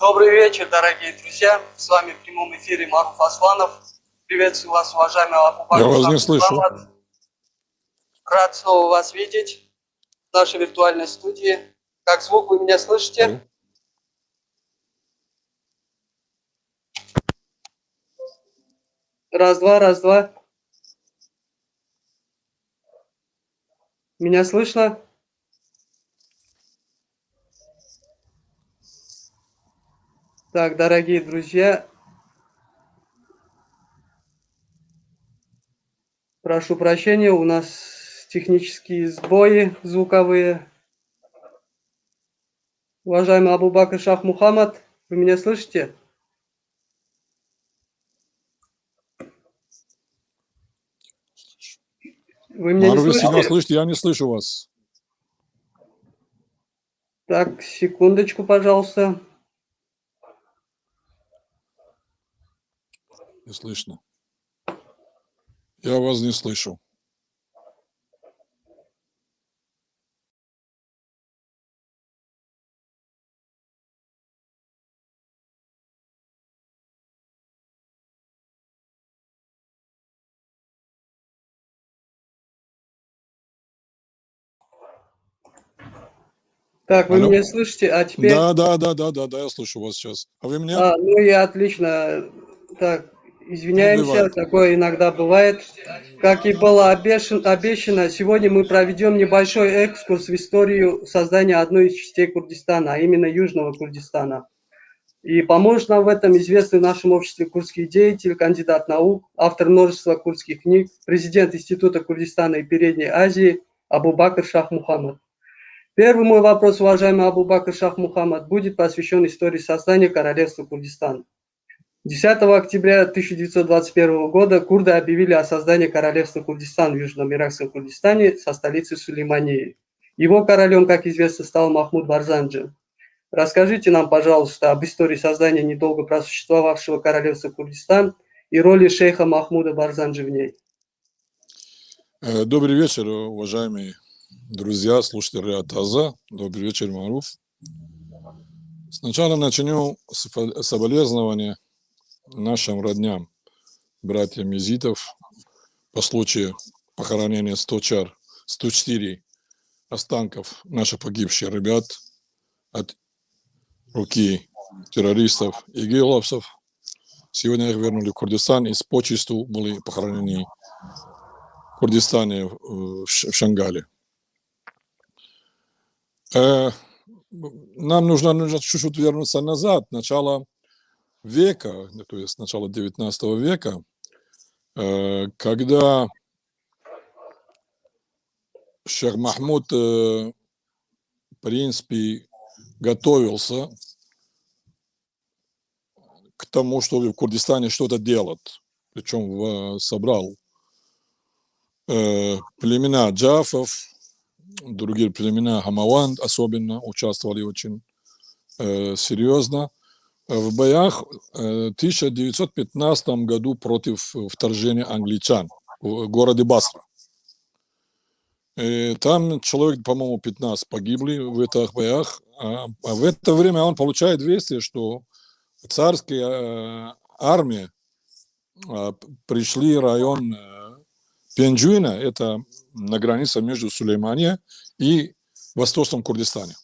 Добрый вечер, дорогие друзья. С вами в прямом эфире Маруф Асланов. Приветствую вас, уважаемый Абу Я Бакр вас не Шах слышу. Мухаммад. Рад снова вас видеть в нашей виртуальной студии. Как звук, вы меня слышите? Алло. Раз-два, раз-два. Меня слышно? Так, дорогие друзья, прошу прощения, у нас технические сбои звуковые. Уважаемый Абу Бакр Шах Мухаммад, вы меня слышите? Вы меня не Маруф, если меня слышите? слышите, я не слышу вас. Так, секундочку, пожалуйста. Не слышно. Я вас не слышу. Так, вы Алло. меня слышите? А теперь? Да, я слышу вас сейчас. А вы меня? Ну и отлично. Так, Не извиняемся, бывает. такое иногда бывает. Как и было обещано, сегодня мы проведем небольшой экскурс в историю создания одной из частей Курдистана, а именно Южного Курдистана. И поможет нам в этом известный в нашем обществе курдский деятель, кандидат наук, автор множества курдских книг, президент Института Курдистана и Передней Азии Абу Бакр Шах Мухаммад. Первый мой вопрос, уважаемый Абу Бакр Шах Мухаммад, будет посвящен истории создания Королевства Курдистан. 10 октября 1921 года курды объявили о создании Королевства Курдистан в Южном Иракском Курдистане со столицей Сулеймании. Его королем, как известно, стал Махмуд Барзанджи. Расскажите нам, пожалуйста, об истории создания недолго просуществовавшего Королевства Курдистан и роли шейха Махмуда Барзанджи в ней. Добрый вечер, уважаемые друзья, слушатели Атаза. Добрый вечер, Маруф. Сначала начну с соболезнования нашим родням, братьям Езитов, по случаю похоронения 104 останков наших погибших ребят от руки террористов и игиловцев. Сегодня их вернули в Курдистан и с почестью были похоронены в Курдистане, в Шангале. Нам нужно чуть-чуть вернуться назад, начало века, то есть начало 19 века, когда шейх Махмуд, в принципе, готовился к тому, чтобы в Курдистане что-то делать. Причем собрал племена джафов, другие племена Хамаванд особенно участвовали очень серьезно в боях в 1915 году против вторжения англичан в городе Басра. Там человек, по-моему, 15 погибли в этих боях, а в это время он получает вести, что царская армия пришли в район Пенджуина, это на границе между Сулеймания и Восточным Курдистане.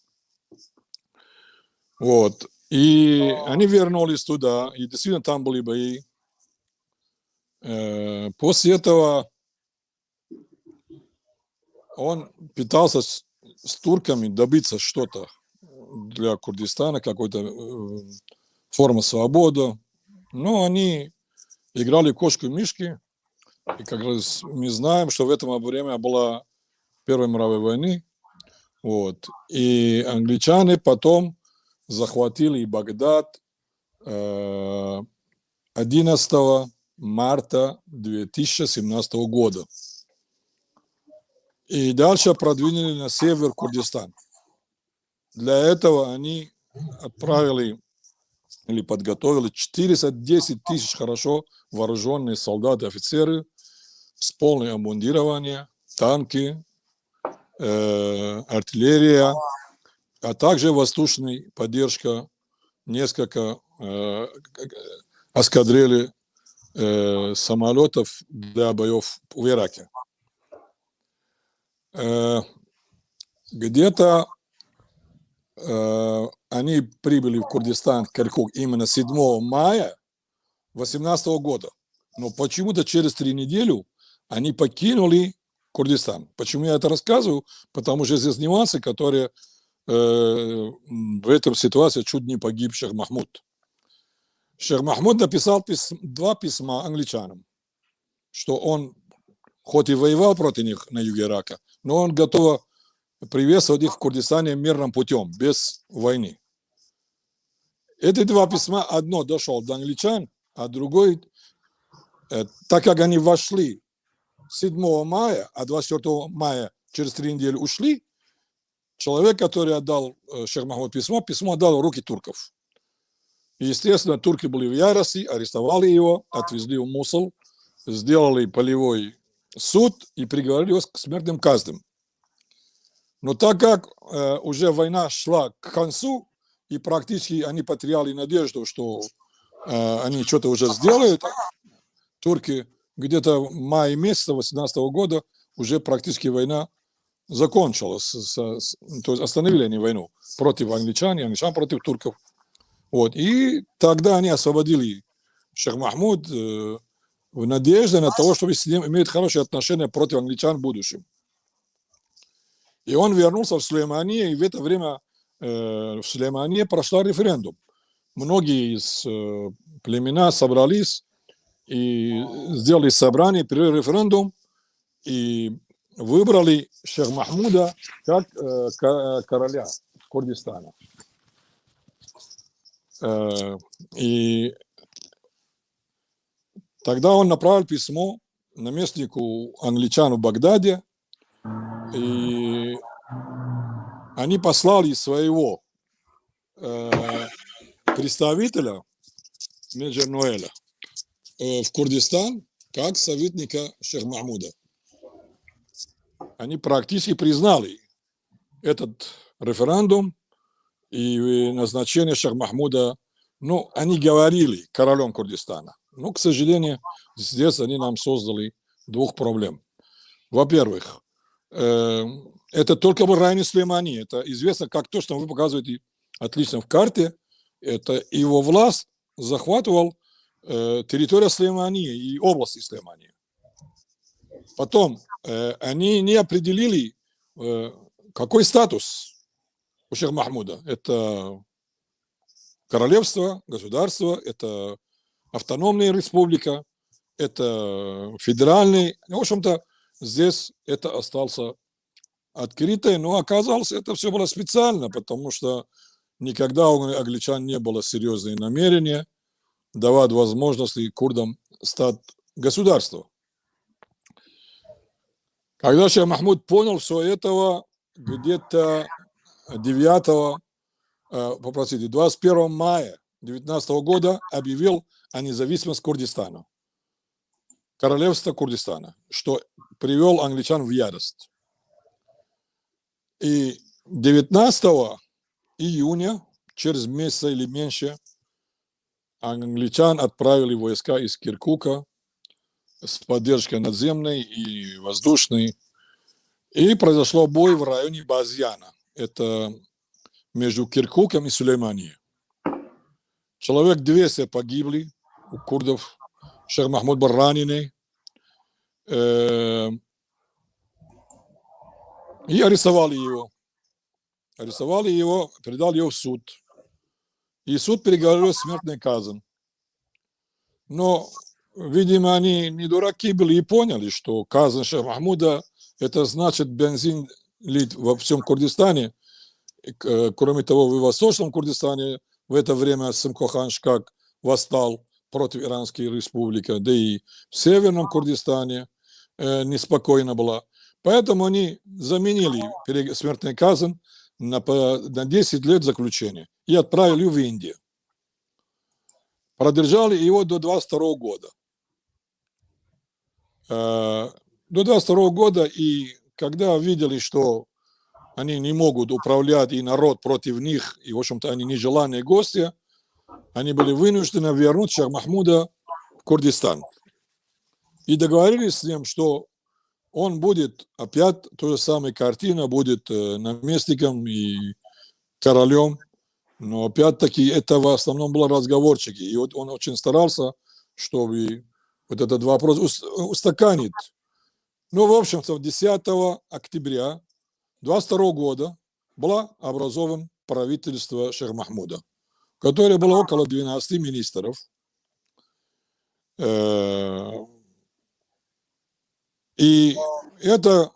Вот. И они вернулись туда, и действительно там были бои. После этого он пытался с турками добиться что-то для Курдистана, какой-то форма свободы. Но они играли кошку-мишки. И как раз мы знаем, что в это время была Первая мировая война. Вот. И англичане потом захватили Багдад 11 марта 2017 года. И дальше продвинули на север Курдистан. Для этого они отправили или подготовили 410 тысяч хорошо вооруженные солдаты и офицеры с полным обмундированием, танки, артиллерия, а также воздушная поддержка несколько эскадрилей самолетов для боев в Ираке. Где-то они прибыли в Курдистан, в Киркук, именно 7 мая 2018 года. Но почему-то через 3 недели они покинули Курдистан. Почему я это рассказываю? Потому что здесь нюансы, которые в этой ситуации чуть не погиб Шейх Махмуд. Шейх Махмуд написал 2 письма англичанам, что он хоть и воевал против них на юге Ирака, но он готов приветствовать их в Курдистане мирным путем, без войны. Эти 2 письма, одно дошло до англичан, а другой, так как они вошли 7 мая, а 24 мая через 3 недели ушли, человек, который отдал Шейх Махмуд письмо отдал в руки турков. И, естественно, турки были в ярости, арестовали его, отвезли в Мусул, сделали полевой суд и приговорили его к смертным казням. Но так как уже война шла к концу, и практически они потеряли надежду, что они что-то уже сделают, турки где-то в мае месяца 2018 года уже практически война закончилась, то есть остановили они войну против англичан, и англичан против турков. Вот. И тогда они освободили Шейх Махмуд в надежде на то, что с ним имеют хорошие отношения против англичан в будущем. И он вернулся в Сулейманию, и в это время в Сулеймании прошла референдум. Многие из племена собрались и сделали собрание, провели референдум, и выбрали Шейх Махмуда как короля Курдистана. И тогда он направил письмо наместнику англичан в Багдаде, и они послали своего представителя, Меджер Нуэля, в Курдистан как советника Шейх Махмуда. Они практически признали этот референдум и назначение Шейх Махмуда, ну, они говорили королем Курдистана. Но, к сожалению, здесь они нам создали 2 проблем. Во-первых, это только в районе Сулеймании. Это известно как то, что вы показываете отлично в карте. Это его власть захватывал территорию Сулеймании и области Сулеймании. Потом они не определили, какой статус у Шейха Махмуда. Это королевство, государство, это автономная республика, это федеральный. В общем-то, здесь это осталось открытое, но оказалось, это все было специально, потому что никогда у англичан не было серьезного намерения давать возможности курдам стать государством. Когда Шейх Махмуд понял все этого, где-то 21 мая 2019 года объявил о независимости Курдистана, королевства Курдистана, что привел англичан в ярость. И 19 июня, через месяц или меньше, англичан отправили войска из Киркука с поддержкой надземной и воздушной. И произошел бой в районе Базьяна. Это между Киркуком и Сулейманией. Человек 200 погибли у курдов. Шейх Махмуд был раненый. И арестовали его. Арестовали его, передали его в суд. И суд приговорил смертной казнь. Но, видимо, они не дураки были и поняли, что казнь Шейха Махмуда – это значит бензин лить во всем Курдистане. Кроме того, в Восточном Курдистане в это время Сымкохан Шкак восстал против Иранской республики, да и в Северном Курдистане неспокойно было. Поэтому они заменили смертную казнь на 10 лет заключения и отправили в Индию. Продержали его до 22 года. До 22 года, и когда видели, что они не могут управлять, и народ против них, и, в общем-то, они нежеланные гости, они были вынуждены вернуть Шах Махмуда в Курдистан. И договорились с ним, что он будет опять, та же самая картина, будет наместником и королем. Но опять-таки это в основном было разговорчики. И вот он очень старался, чтобы вот этот вопрос устаканить. Ну, в общем-то, 10 октября 22 года было образовано правительство Шах Махмуда, которое было около 12 министров. И это,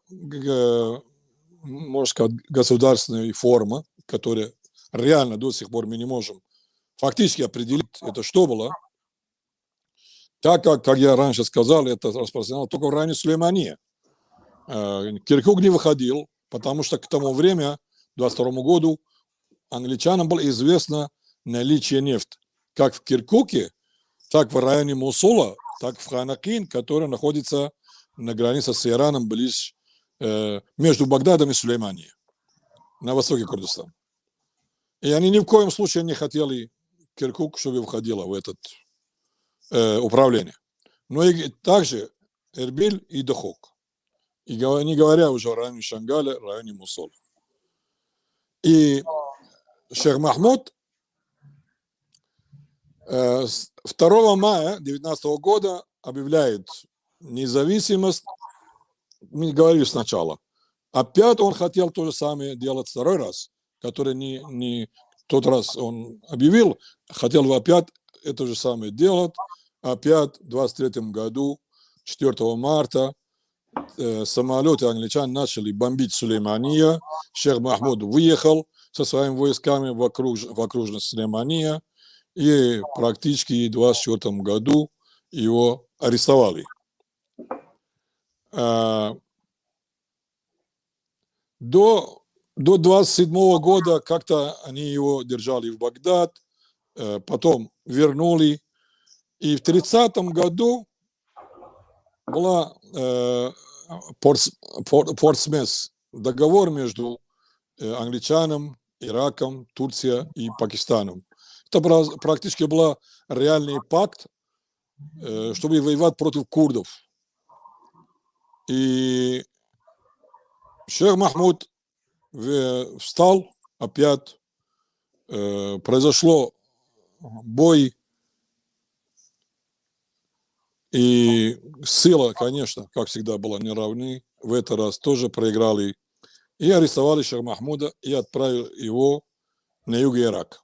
можно сказать, государственная форма, которая реально до сих пор мы не можем фактически определить, это что было, так как я раньше сказал, это распространялось только в районе Сулеймании. Киркук не выходил, потому что к тому времени, к 22 году, англичанам было известно наличие нефти. Как в Киркуке, так в районе Мусула, так в Ханакин, который находится на границе с Ираном, близ, между Багдадом и Сулейманией, на востоке Курдистана. И они ни в коем случае не хотели Киркук, чтобы входило в это управление. Но и также Эрбиль и Дахук. И не говоря уже о районе Шангаля, районе Мусула. И Шах Махмуд 2 мая 2019 года объявляет независимость. Мы говорили сначала. Опять он хотел то же самое делать второй раз, который не тот раз он объявил, хотел опять это же самое делать. Опять в 23 году, 4 марта, самолеты англичан начали бомбить Сулеймания. Шах Махмуд выехал со своими войсками в окружность Сулеймания, и практически в 24 году его арестовали. До 27 года как-то они его держали в Багдад, потом вернули. И в 30 году была Портсмес, договор между англичанами, Ираком, Турцией и Пакистаном. Это практически был реальный пакт, чтобы воевать против курдов. И Шах Махмуд встал опять, произошло бой, и сила, конечно, как всегда, была неравны. В этот раз тоже проиграли. И арестовали Шах Махмуда и отправили его на юг Ирака.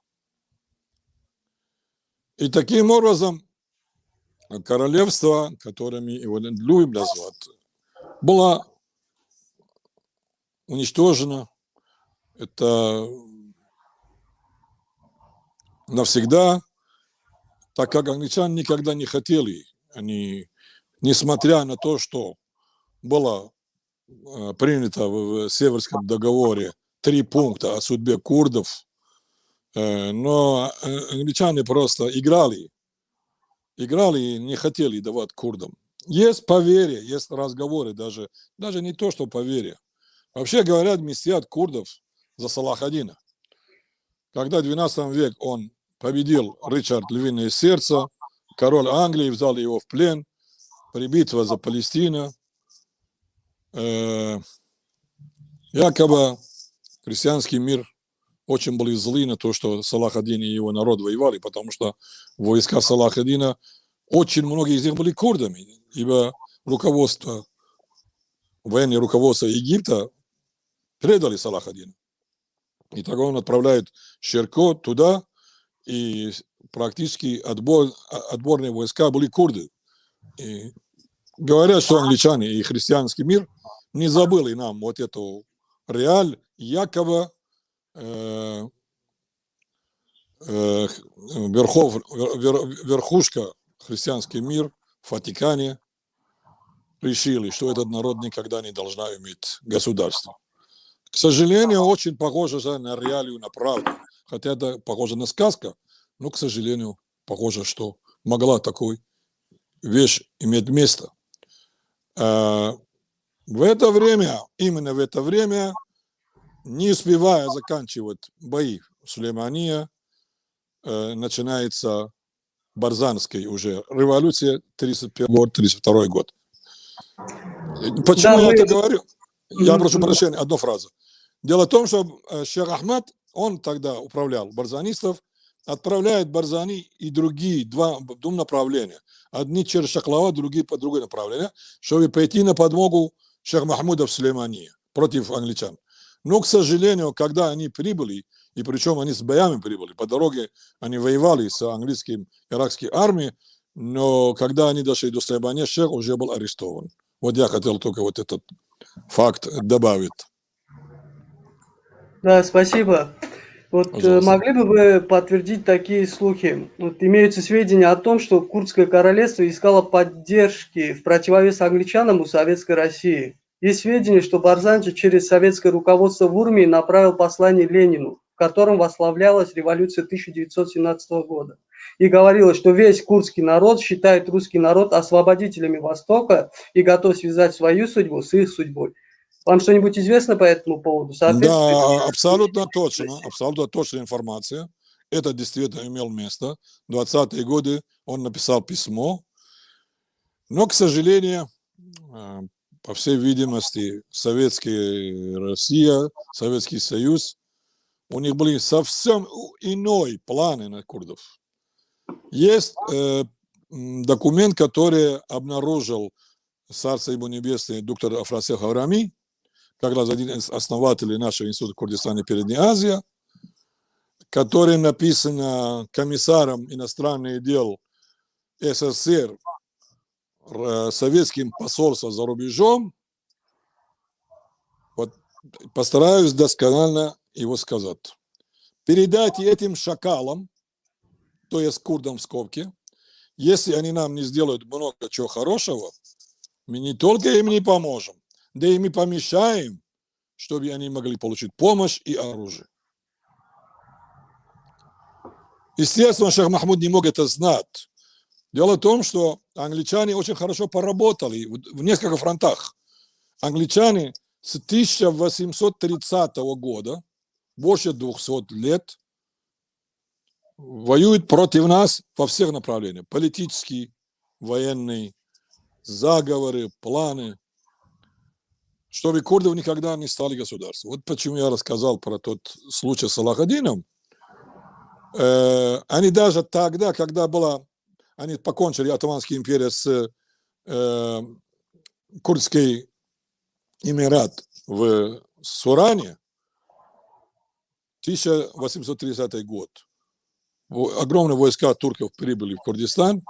И таким образом королевство, которыми его любим назвать, было уничтожено. Это навсегда, так как англичане никогда не хотели. Они, несмотря на то, что было принято в Северском договоре 3 пункта о судьбе курдов, но англичане просто играли и не хотели давать курдам. Есть поверье, есть разговоры, даже не то, что поверье. Вообще говорят, мстят курдов за Салах-ад-Дина. Когда в 12 веке он победил Ричард Львиное Сердце, король Англии взял его в плен, при битве за Палестину, якобы христианский мир очень были злы на то, что Салах-ад-Дин и его народ воевали, потому что войска Салах-ад-Дина, очень многие из них были курдами, ибо военное руководство Египта предали Салах-ад-Дина. И тогда он отправляет Шерко туда, и практически отборные войска были курды. И говорят, что англичане и христианский мир не забыли нам вот эту реаль, якобы верхушка христианский мир в Ватикане решили, что этот народ никогда не должна иметь государство. К сожалению, очень похоже на реалию, на правду. Хотя это похоже на сказку, но, к сожалению, похоже, что могла такой вещь иметь место. В это время, именно в это время, не успевая заканчивать бои в Сулеймании, начинается Барзанской уже революция, 31 год, 32 год. Почему Да, я мы... это говорю? Я Мгм. прошу прощения, одну фразу. Дело в том, что Шейх Ахмад, он тогда управлял барзанистов, отправляет Барзани и другие двум направления. Одни через Шаклава, другие по другое направление, чтобы пойти на подмогу Шейх Махмуда в Сулеймании против англичан. Но, к сожалению, когда они прибыли, и причем они с боями прибыли, по дороге они воевали с английским иракской армией, но когда они дошли до Сулеймании, шейх уже был арестован. Вот я хотел только вот этот факт добавить. Да, спасибо. Вот Пожалуйста. могли бы вы подтвердить такие слухи? Вот имеются сведения о том, что Курдское королевство искало поддержки в противовес англичанам у Советской России. Есть сведения, что Барзанчи через советское руководство в Урмии направил послание Ленину, в котором восславлялась революция 1917 года. И говорилось, что весь курдский народ считает русский народ освободителями Востока и готов связать свою судьбу с их судьбой. Вам что-нибудь известно по этому поводу? Да, абсолютно точная информация. Это действительно имело место. В 20-е годы он написал письмо, но, к сожалению, по всей видимости, Советская Россия, Советский Союз, у них были совсем иные планы на курдов. Есть документ, который обнаружил царство ему небесное доктор Афрасил Хаврами, как раз один из основателей нашего института Курдистана и Передняя Азия, который написан комиссаром иностранных дел СССР советским посольством за рубежом. Вот постараюсь досконально его сказать. Передайте этим шакалам, то есть курдам в скобке, если они нам не сделают много чего хорошего, мы не только им не поможем, да и мы помешаем, чтобы они могли получить помощь и оружие. Естественно, Шейх Махмуд не мог это знать. Дело в том, что англичане очень хорошо поработали в нескольких фронтах. Англичане с 1830 года, больше 200 лет, воюют против нас во всех направлениях. Политические, военные, заговоры, планы, чтобы курдов никогда не стали государством. Вот почему я рассказал про тот случай с Салахадином. Они даже тогда, когда они покончили Отtomанская империя с Курдский Эмират в Суране, 1830 год. Огромные войска турков прибыли в Курдистан,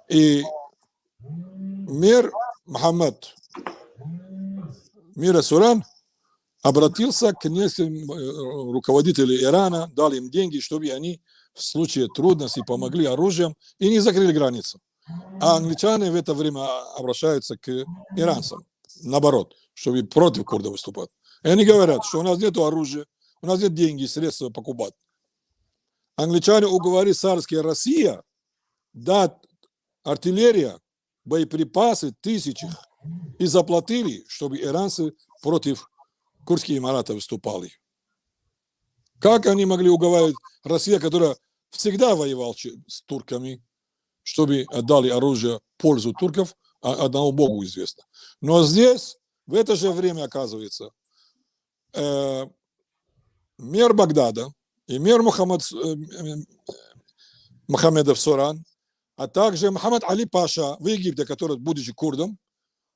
и мир Мухаммад, мир Суран, обратился к нескольким руководителям Ирана, дал им деньги, чтобы они в случае трудностей помогли оружием и не закрыли границу. А англичане в это время обращаются к иранцам, наоборот, чтобы против курдов выступать. И они говорят, что у нас нет оружия, у нас нет денег, средств покупать. Англичане уговорили царская Россия дать артиллерия, боеприпасы тысячи и заплатили, чтобы иранцы против Курдских Эмиратов выступали. Как они могли уговаривать Россию, которая всегда воевала с турками, чтобы отдали оружие в пользу турков, а одному Богу известно. Но здесь, в это же время, оказывается, мэр Багдада и мэр Мухаммедов Суран, а также Мухаммад Али Паша в Египте, который, будучи курдом,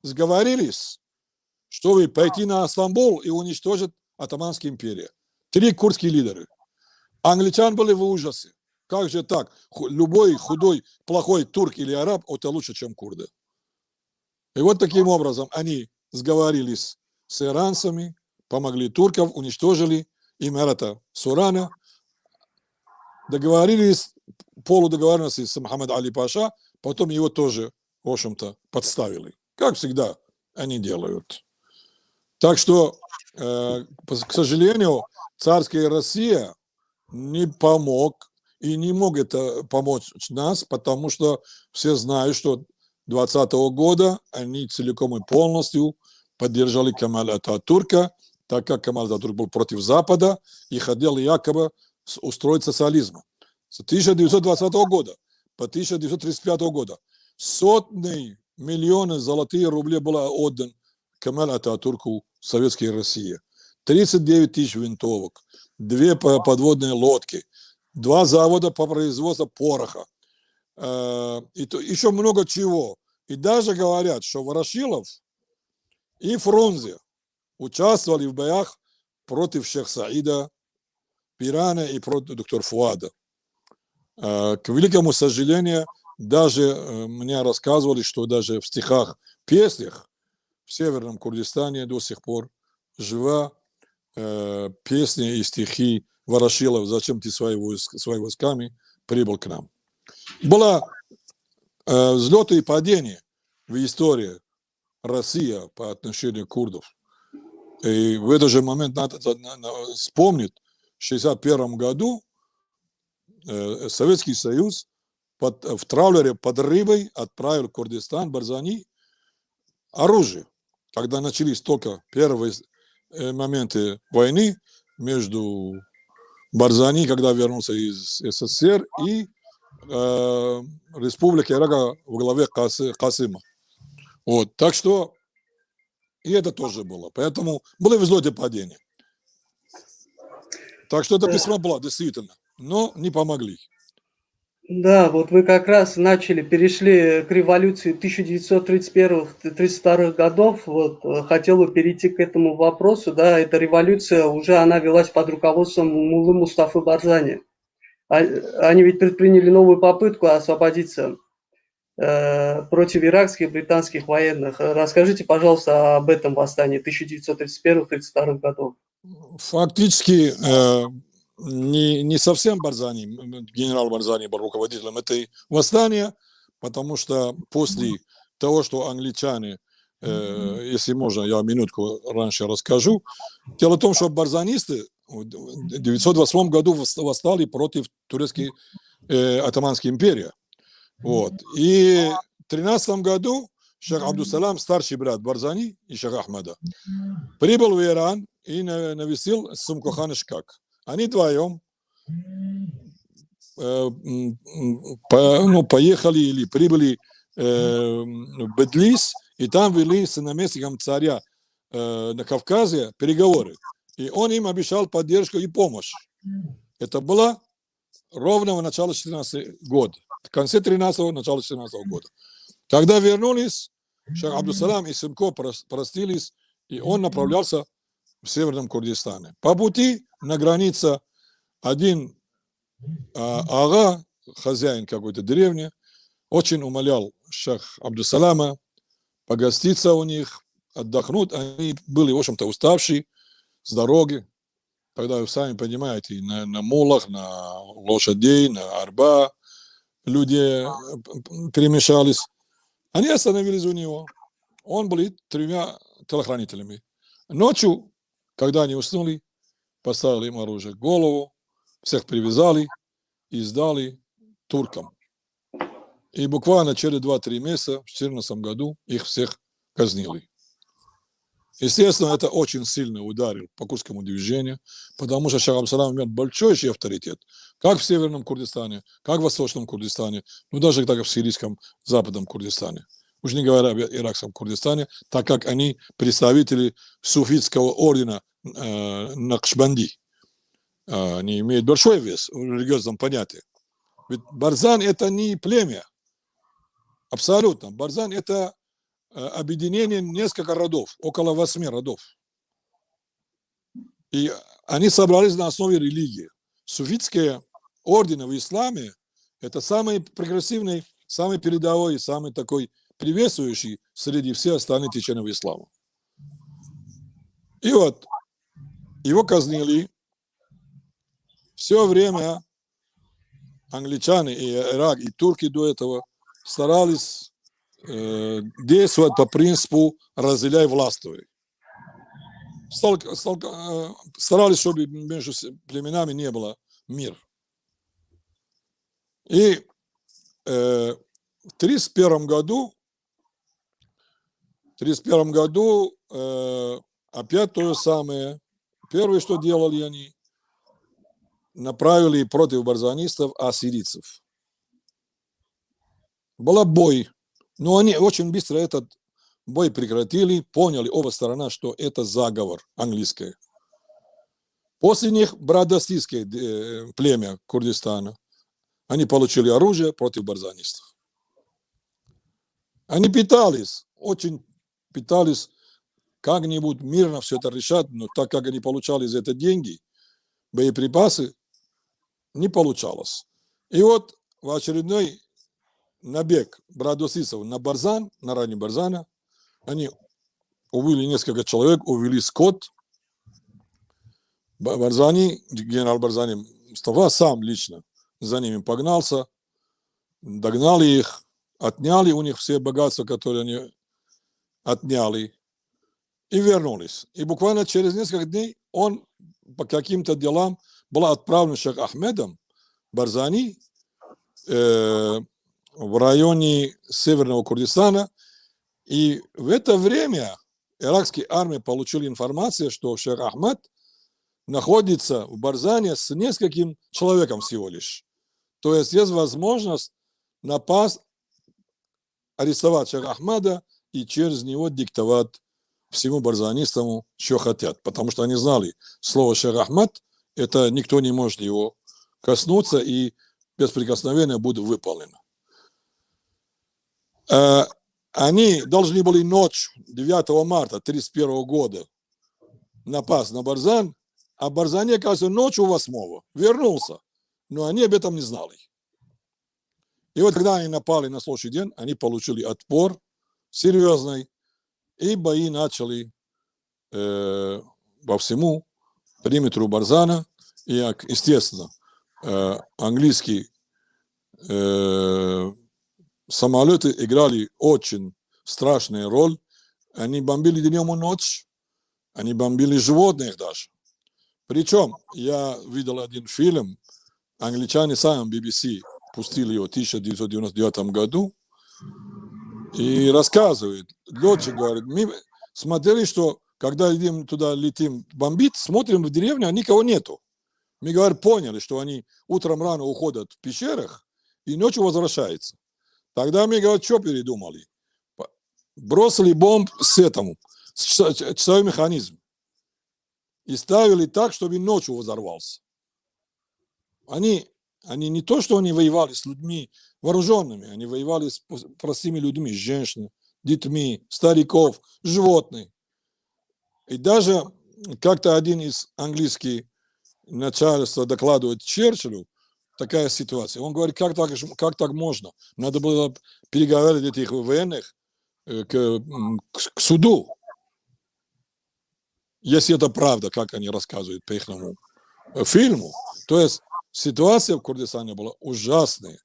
сговорились, чтобы пойти на Стамбул и уничтожить Оттоманскую империю. 3 курдские лидера. Англичане были в ужасе. Как же так? Любой худой, плохой турк или араб, это лучше, чем курды. И вот таким образом они сговорились с иранцами, помогли туркам, уничтожили Эмирата Сурана, договорились, полудоговоренности с Мухаммад Али Паша, потом его тоже, в общем-то, подставили. Как всегда они делают. Так что, к сожалению, царская Россия не помог и не мог это помочь нас, потому что все знают, что 20-го года они целиком и полностью поддержали Кемаля Ататюрка, так как Кемаль Ататюрк был против Запада и хотел якобы устроить социализм. с 1920 года по 1935 года сотни миллионов золотых рублей было отдан Кемаль Ататюрку Советской России. 39 тысяч винтовок, 2 подводные лодки, 2 завода по производству пороха. И еще много чего. И даже говорят, что Ворошилов и Фрунзе участвовали в боях против Шейх Саида, Пирана и против доктора Фуада. К великому сожалению, даже мне рассказывали, что даже в стихах, песнях в Северном Курдистане до сих пор жива песни и стихи Ворошилов «Зачем ты своими войсками прибыл к нам». Было взлеты и падения в истории России по отношению к курдов. И в этот же момент надо вспомнить, в 1961 году Советский Союз в траулере под Рыбой отправил в Курдистан, Барзани, оружие. Когда начались только первые моменты войны между Барзани, когда вернулся из СССР, и Республика Ирака во главе Касыма. Вот, так что и это тоже было. Поэтому было взлеты и падения. Так что это письмо было, действительно. Но не помогли. Да, вот вы как раз перешли к революции 1931-32 годов. Вот, хотел бы перейти к этому вопросу. Да, эта революция она велась под руководством Муллы Мустафы Барзани. Они ведь предприняли новую попытку освободиться против иракских и британских военных. Расскажите, пожалуйста, об этом восстании 1931-32 годов. Фактически не совсем Барзани, генерал Барзани был руководителем этой восстания, потому что после того, что англичане, если можно, я минутку раньше расскажу, дело в том, что барзанисты в 1928 году восстали против турецкой Отtomанской империи. Вот. И в 1913 году шейх Абдусалам, старший брат Барзани и шейха Ахмада, прибыл в Иран и навестил Сумкухан Шкак. Они вдвоем поехали или прибыли в Бедлис, и там вели с наместником царя на Кавказе переговоры. И он им обещал поддержку и помощь. Это было ровно в начале 14 года. В конце 13-го, начало 14 года. Когда вернулись, шейх Абдусалам и Сымко простились, и он направлялся в Северном Курдистане. По пути на границе один ага, хозяин какой-то деревни, очень умолял шейх Абдусалама погоститься у них, отдохнуть. Они были, в общем-то, уставшие с дороги. Тогда вы сами понимаете, на мулах, на лошадей, на арба люди перемешались. Они остановились у него. Он был 3 телохранителями. Ночью, когда они уснули, поставили им оружие в голову, всех привязали и сдали туркам. И буквально через 2-3 месяца, в 2014 году, их всех казнили. Естественно, это очень сильно ударило по курдскому движению, потому что шейх Абдусалам имел большой авторитет, как в Северном Курдистане, как в Восточном Курдистане, ну даже так и в сирийском Западном Курдистане. Уж не говоря об иракском Курдистане, так как они представители суфитского ордена Накшбанди. Они имеют большой вес в религиозном понятии. Ведь Барзан – это не племя. Абсолютно. Барзан – это объединение нескольких родов, около 8 родов. И они собрались на основе религии. Суфитские ордены в исламе – это самый прогрессивный, самый передовой, самый такой приветствующий среди всех остальных течений ислама. И вот его казнили. Все время англичане и Ирак, и турки до этого старались действовать по принципу «разделяй, властвуй». Старались, чтобы между племенами не было мира. И в 1931 году опять то же самое. Первое, что делали они, направили против барзанистов ассирийцев. Был бой, но они очень быстро этот бой прекратили, поняли оба сторона, что это заговор английский. После них брадостийское племя Курдистана, они получили оружие против барзанистов. Они очень пытались как-нибудь мирно все это решать, но так как они получали за это деньги, боеприпасы, не получалось. И вот в очередной набег брадостийцев на Барзан, на ранний Барзана, они увели несколько человек, увели скот. Барзани, генерал Барзани Мустафа сам лично за ними погнался, догнали их, отняли у них все богатства, которые они отняли, и вернулись. И буквально через несколько дней он по каким-то делам был отправлен Шейх Ахмедом Барзани в районе Северного Курдистана. И в это время иракские армии получили информацию, что Шейх Ахмед находится в Барзане с нескольким человеком всего лишь. То есть есть возможность напасть, арестовать Шейха Ахмеда и через него диктовать всему барзанистам, что хотят. Потому что они знали, слово Шейх Ахмед, это никто не может его коснуться, и без прикосновения будет выполнено. Они должны были ночью 9 марта 1931 года напасть на Барзан, а Барзане, кажется, ночью 8-го вернулся. Но они об этом не знали. И вот когда они напали на следующий день, они получили отпор серьезный, и бои начали по всему периметру Барзана. И, естественно, английские самолеты играли очень страшную роль. Они бомбили днем и ночью, они бомбили животных даже. Причем я видел один фильм, англичане сами BBC пустили его в 1999 году, и рассказывают, летчик говорит, мы смотрели, что когда идем туда, летим бомбить, смотрим в деревню, а никого нету. Мы, говорит, поняли, что они утром рано уходят в пещерах и ночью возвращаются. Тогда мы, говорит, что передумали? Бросили бомб с этому, часовой механизм. И ставили так, чтобы ночью взорвался. Они не то, что они воевали с людьми вооруженными, они воевали с простыми людьми, с женщинами, детьми, стариков, животных. И даже как-то один из английских начальства докладывает Черчиллю такая ситуация. Он говорит, как так можно? Надо было переговаривать этих военных к суду. Если это правда, как они рассказывают по их фильму. То есть ситуация в Курдистане была ужасная.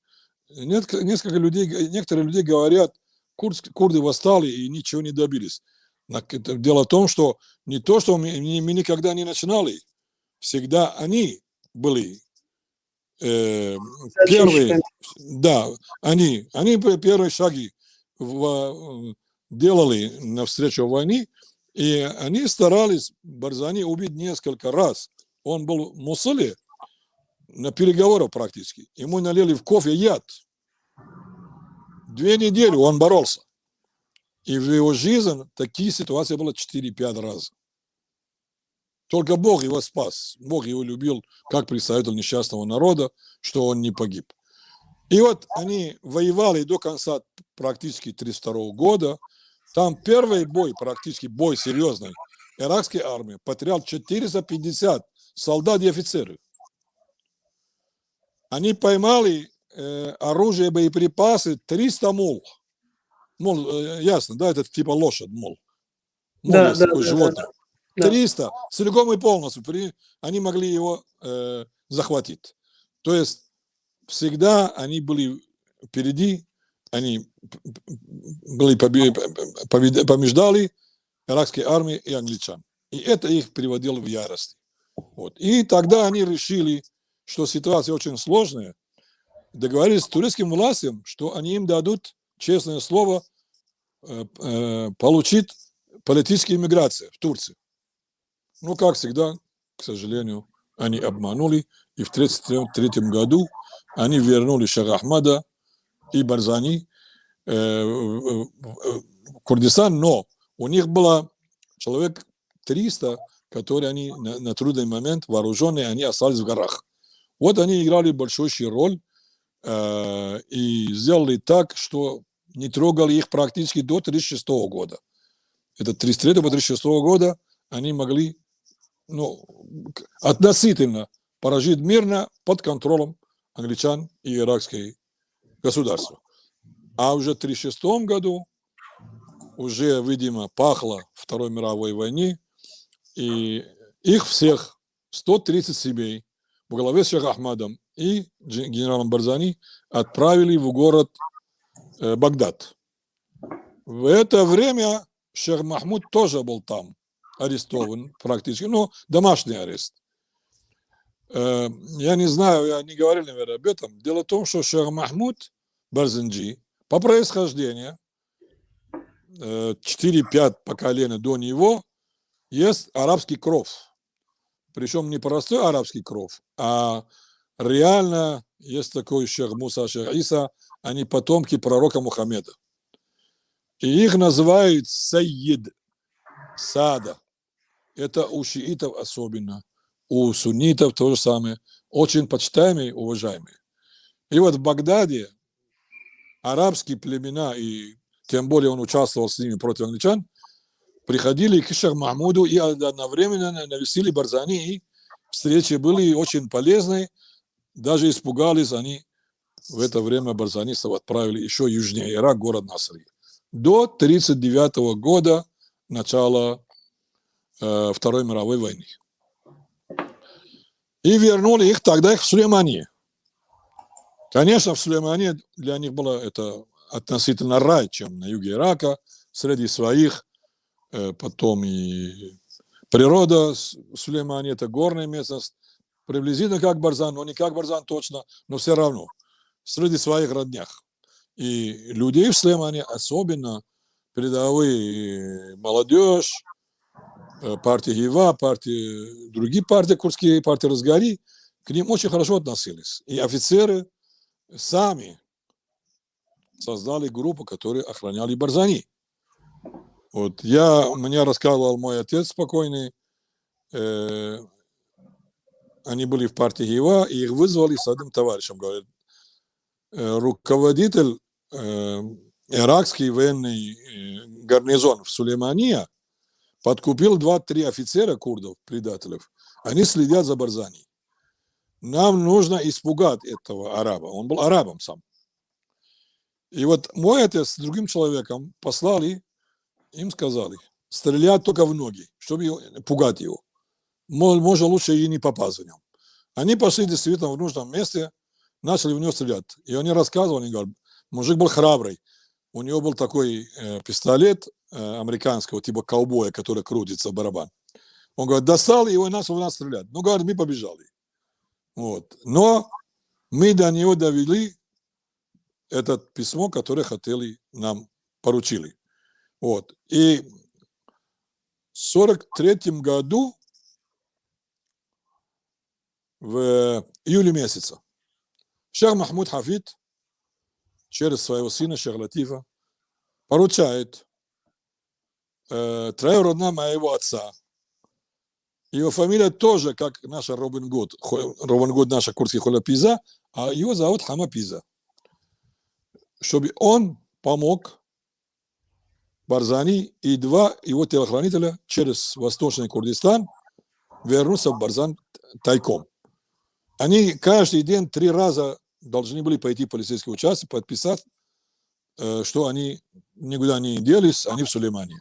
Некоторые люди говорят, курды восстали и ничего не добились. Дело в том, что не то, что мы никогда не начинали, всегда они были первые, да, они первые шаги делали навстречу войне, и они старались Барзани убить несколько раз. Он был в Мусуле на переговорах практически. Ему налили в кофе яд. 2 недели он боролся. И в его жизни такие ситуации было 4-5 раз. Только Бог его спас. Бог его любил как представитель несчастного народа, что он не погиб. И вот они воевали до конца практически 1932 года. Там первый бой, практически бой серьезный, иракской армии потерял 450 солдат и офицеров. Они поймали оружие, боеприпасы 300 мул. Мул, ясно, да, это типа лошадь, мул. Мул Да, есть да, такое да, животное. да. 300, целиком и полностью. Они могли его захватить. То есть всегда они были впереди, они побеждали иракские армии и англичан. И это их приводило в ярость. Вот. И тогда они решили, что ситуация очень сложная, договорились с турецким властям, что они им дадут, честное слово, получить политическую иммиграцию в Турции. Ну, как всегда, к сожалению, они обманули, и в 1933 году они вернули Шах Ахмада и Барзани в Курдистан, но у них было человек 300, которые они на трудный момент вооруженные, они остались в горах. Вот они играли большую роль и сделали так, что не трогали их практически до 1936 года. Это 1933 по 1936 года они могли относительно прожить мирно под контролем англичан и иракского государства. А уже в 1936 году уже, видимо, пахло Второй мировой войне, и их всех, 130 семей, во главе с Шах Ахмадом и генералом Барзани, отправили в город Багдад. В это время Шейх Махмуд тоже был там, арестован практически, домашний арест. Я не знаю, я не говорил, наверное, об этом. Дело в том, что Шейх Махмуд Барзанджи по происхождению 4-5 поколений до него есть арабский кров. Причем не простой арабский кров, а реально есть такой Шейх Муса, Шейх Иса, они потомки пророка Мухаммеда. И их называют Сайид, Сада. Это у шиитов особенно, у суннитов то же самое. Очень почитаемые, уважаемые. И вот в Багдаде арабские племена, и тем более он участвовал с ними против англичан, приходили к Шейх Махмуду и одновременно навестили Барзани, и встречи были очень полезные. Даже испугались они, в это время барзанистов отправили еще южнее Ирак, город Насри. До 1939 года, начала Второй мировой войны. И вернули их тогда в Сулеймане. Конечно, в Сулеймане для них было это относительно рай, чем на юге Ирака, среди своих. Потом и природа Сулеймане, это горная местность, приблизительно как Барзан, но не как Барзан точно, но все равно, среди своих роднях. И людей в Сулеймане, особенно передовые молодежь, партия Гива, другие партии курдские, партия Разгари, к ним очень хорошо относились. И офицеры сами создали группу, которые охраняли Барзани. Вот мне рассказывал мой отец спокойный, они были в партии Гива, и их вызвали с одним товарищем, говорит, руководитель иракский военный гарнизон в Сулеймане подкупил 2-3 офицера курдов, предателей. Они следят за Барзани. Нам нужно испугать этого араба. Он был арабом сам. И вот мой отец с другим человеком послали, им сказали, стрелять только в ноги, чтобы пугать его. Может, лучше и не попасть в нем. Они пошли действительно в нужном месте, начали в него стрелять. И они рассказывали, они говорят, мужик был храбрый. У него был такой пистолет американского типа ковбоя, который крутится в барабан. Он говорит, достал его и начал в нас стрелять. Ну, говорит, мы побежали. Вот. Но мы до него довели это письмо, которое хотели нам поручили. Вот. И в 1943 году, в июле месяце, Шейх Махмуд Хафид через своего сына Шейх Латифа поручает троюродного моего отца. Его фамилия тоже, как наша Робин Гуд наша курдский Хуля Пиза, а его зовут Хама Пиза. Чтобы он помог Барзани и 2 его телохранителя через Восточный Курдистан вернуться в Барзан тайком. Они каждый день 3 раза должны были пойти в полицейский участок, подписать, что они никуда не делись, они в Сулеймане.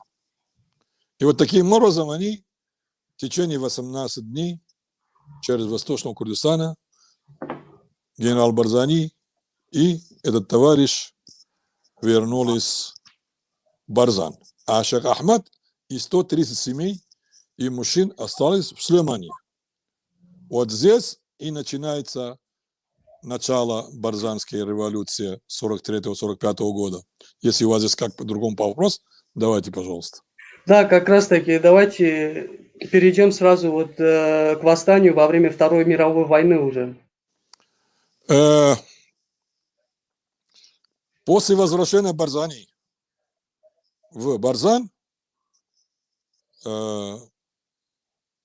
И вот таким образом они в течение 18 дней через Восточного Курдистана генерал Барзани и этот товарищ вернулись в Барзан. А Шейх Ахмад и 130 семей и мужчин остались в Сулеймане. Вот здесь и начинается начало Барзанской революции 43-45 года. Если у вас здесь как по-другому вопрос, давайте, пожалуйста. Да, как раз таки, давайте перейдем сразу вот к восстанию во время Второй мировой войны уже. После возвращения Барзани в Барзан в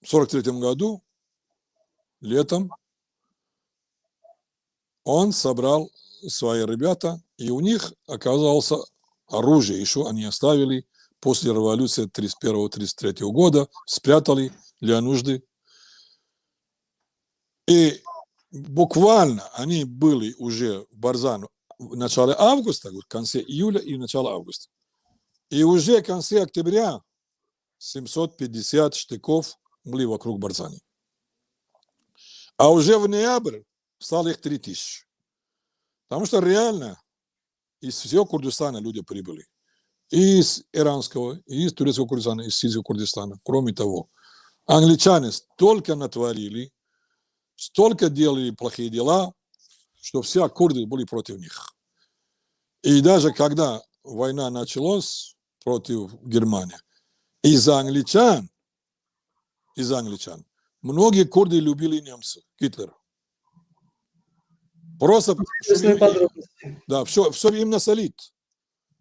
1943 году, летом, он собрал свои ребята, и у них оказалось оружие, еще они оставили после революции 1931-1933 года, спрятали для нужды. И буквально они были уже в Барзан в начале августа, в конце июля и в начале августа. И уже в конце октября 750 штыков были вокруг Барзани. А уже в ноябре стало их 3000. Потому что реально из всего Курдистана люди прибыли. И из иранского, и из турецкого Курдистана, и из сирийского Курдистана. Кроме того, англичане столько натворили, столько делали плохие дела, что все курды были против них. И даже когда война началась против Германии, из-за англичан, многие курды любили немцев, Гитлера. Просто, да, чтобы им насолить,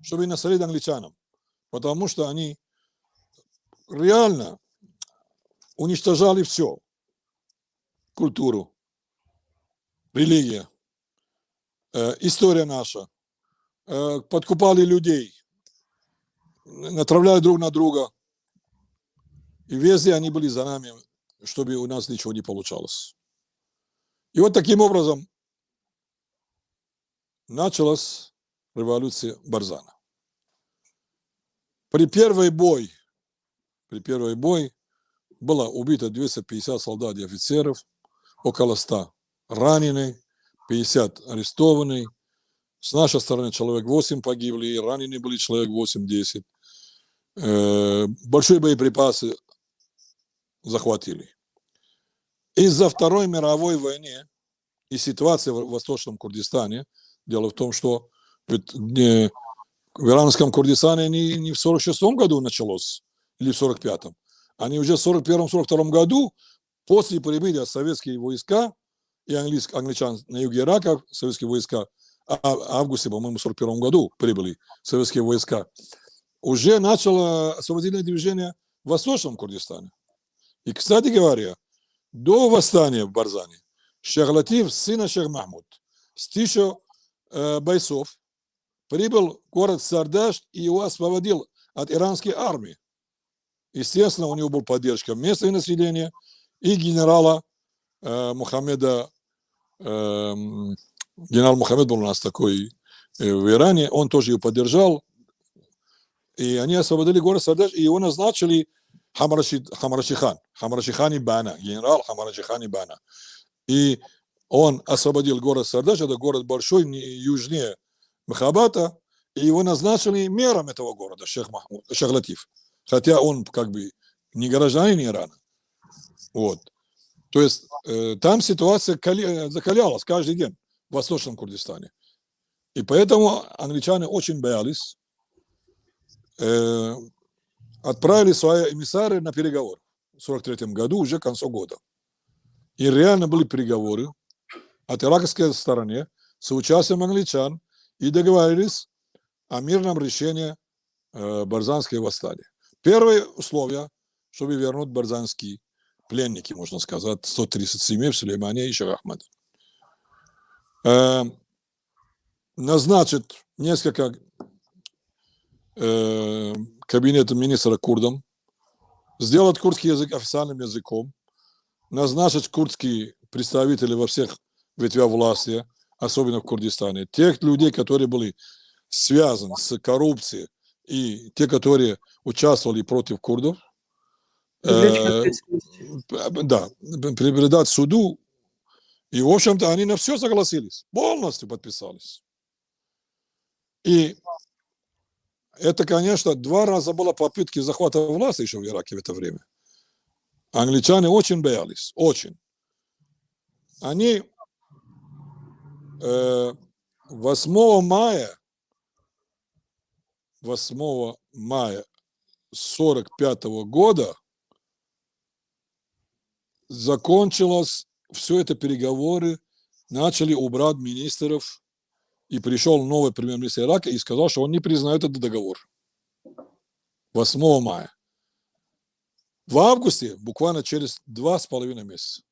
англичанам. Потому что они реально уничтожали все. Культуру, религия, история наша. Подкупали людей, натравляли друг на друга. И везде они были за нами, чтобы у нас ничего не получалось. И вот таким образом началась революция Барзана. При первой бой было убито 250 солдат и офицеров, около 100 ранены, 50 арестованы. С нашей стороны человек 8 погибли, и ранены были человек 8-10. Большие боеприпасы захватили. Из-за Второй мировой войны и ситуации в Восточном Курдистане, дело в том, что в иранском Курдистане не в 1946 году началось, или в 1945, они уже в 1941-1942 году, после прибытия советские войска и англичан на юге Ирака, советские войска, в августе, по-моему, в 1941 году прибыли советские войска, уже начало освободительное движение в Восточном Курдистане. И, кстати говоря, до восстания в Барзане Шейх Латиф, сын Шейх Махмуд, с 1000 бойцов прибыл в город Сардаш и его освободил от иранской армии. Естественно, у него была поддержка местного населения и генерала Мухаммеда. Генерал Мухаммед был у нас такой в Иране, он тоже его поддержал. И они освободили город Сардаш, и его назначили Хамрашихани Бана, генерал Хамрашихани Бана. И он освободил город Сардаш, это город большой, южнее Махабата, и его назначили мэром этого города, Шейх Латиф. Хотя он как бы не гражданин Ирана. Вот. То есть там ситуация закалялась каждый день в Восточном Курдистане. И поэтому англичане очень боялись, отправили свои эмиссары на переговоры в 1943 году, уже к концу года. И реально были переговоры от иракской стороны с участием англичан и договорились о мирном решении барзанского восстания. Первое условие, чтобы вернуть барзанские пленники, можно сказать, 130 семей в Сулеймане и Шейх Ахмаде. Назначит несколько кабинетов министра курдам, сделать курдский язык официальным языком, назначить курдские представители во всех ветвях власти, особенно в Курдистане. Тех людей, которые были связаны с коррупцией, и те, которые участвовали против курдов, да, передать суду. И, в общем-то, они на все согласились, полностью подписались. И это, конечно, 2 раза было попытки захвата власти еще в Ираке в это время. Англичане очень боялись, очень. Они 8 мая 1945 года закончилось все это переговоры, начали убрать министров, и пришел новый премьер-министр Ирака и сказал, что он не признает этот договор. 8 мая. В августе, буквально через 2,5 месяца,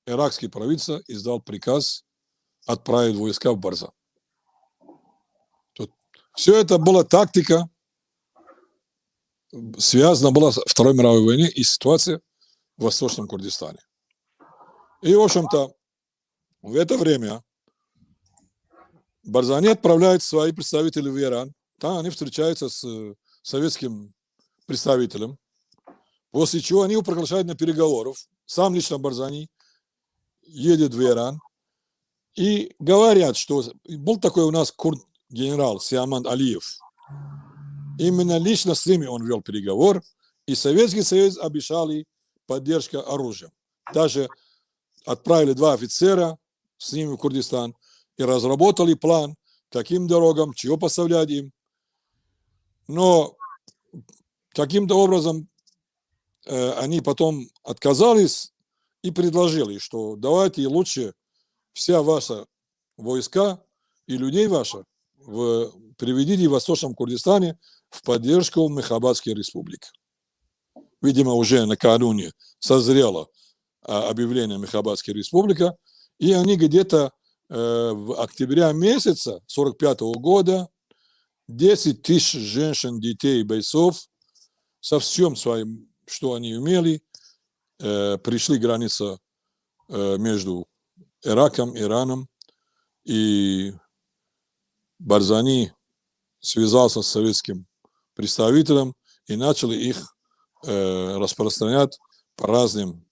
иракский правительство издал приказ отправить войска в Барзан. Все это была тактика, связана была с Второй мировой войной и ситуацией в Восточном Курдистане. И, в общем-то, в это время Барзани отправляет свои представители в Иран. Там они встречаются с советским представителем, после чего они его приглашают на переговоры. Сам лично Барзани едет в Иран и говорят, что был такой у нас курд-генерал Сиаман Алиев. Именно лично с ними он вел переговор, и Советский Союз обещали поддержку оружием. Даже отправили 2 офицера с ними в Курдистан и разработали план, каким дорогам, чего поставлять им. Но каким-то образом они потом отказались и предложили, что давайте лучше вся ваша войска и людей ваших приведите в Восточном Курдистане в поддержку Мехабадской республики. Видимо, уже накануне созрело объявление Мехабадской республики, и они где-то в октябре месяца 1945 года 10 тысяч женщин, детей, бойцов со всем своим, что они умели, пришли к границе между Ираком, Ираном, и Барзани связался с советским представителем и начали их распространять по разным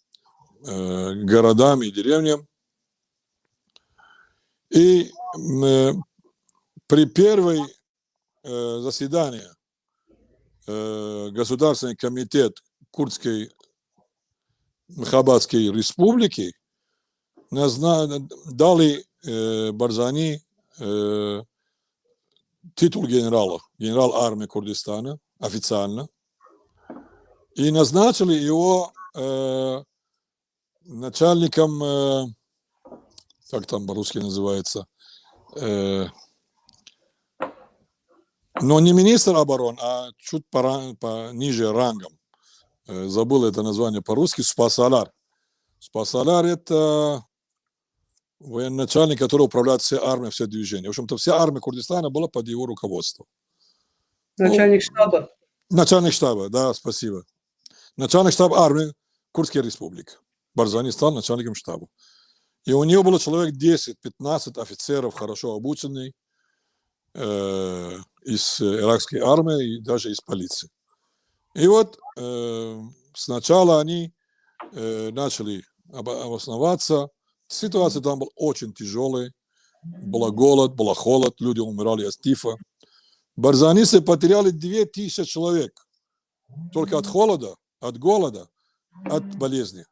городам и деревням. И при первом заседании Государственный комитет Курдской Мехабадской республики дали Барзани титул генерала, генерал армии Курдистана официально, и назначили его начальником, как там по-русски называется, но не министр обороны, а чуть пониже рангом. Забыл это название по-русски. Спасалар. Спасалар – это военачальник, который управляет всей армией, все движения. В общем-то, вся армия Курдистана была под его руководством. Начальник штаба. Начальник штаба, да, спасибо. Начальник штаба армии Курдской республики. Барзани стал начальником штаба. И у него было человек 10-15 офицеров, хорошо обученных, из иракской армии и даже из полиции. И вот сначала они начали обосноваться. Ситуация там была очень тяжелая. Был голод, был холод, люди умирали от тифа. Барзанисы потеряли 2000 человек. Только от холода, от голода, от болезни.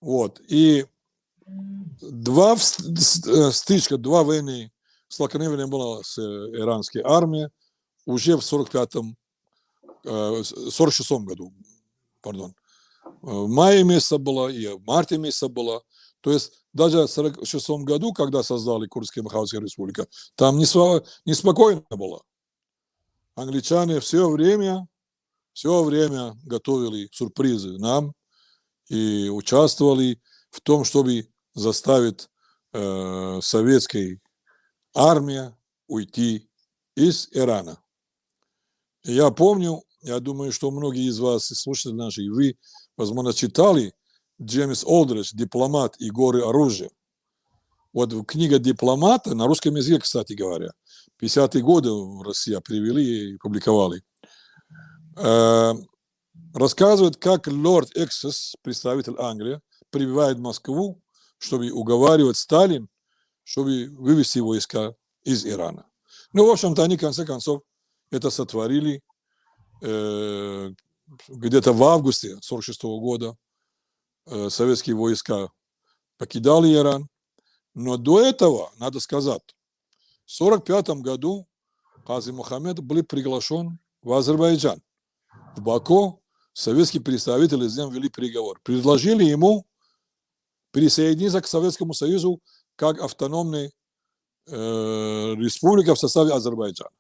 Вот. И стычка, 2 войны столкновения было с иранской армией уже в 46 году. Пардон. В мае месяце было и в марте месяце было. То есть даже в 46 году, когда создали Курдскую Мехабадскую республику, там неспокойно было. Англичане все время готовили сюрпризы нам и участвовали в том, чтобы заставить советской армию уйти из Ирана. И я помню, я думаю, что многие из вас, слушатели наши, и вы, возможно, читали Джеймс Олдридж «Дипломат и горы оружия». Вот книга «Дипломата» на русском языке, кстати говоря, 50-е годы в России привели и публиковали. Рассказывает, как лорд Эксес, представитель Англии, прибывает в Москву, чтобы уговаривать Сталин, чтобы вывести войска из Ирана. Ну, в общем-то, они, в конце концов, это сотворили где-то в августе 1946 года. Советские войска покидали Иран. Но до этого, надо сказать, в 1945 году Кази Мухаммед был приглашен в Азербайджан, в Баку, советские представители с ним вели переговор. Предложили ему присоединиться к Советскому Союзу как автономной республика в составе Азербайджана.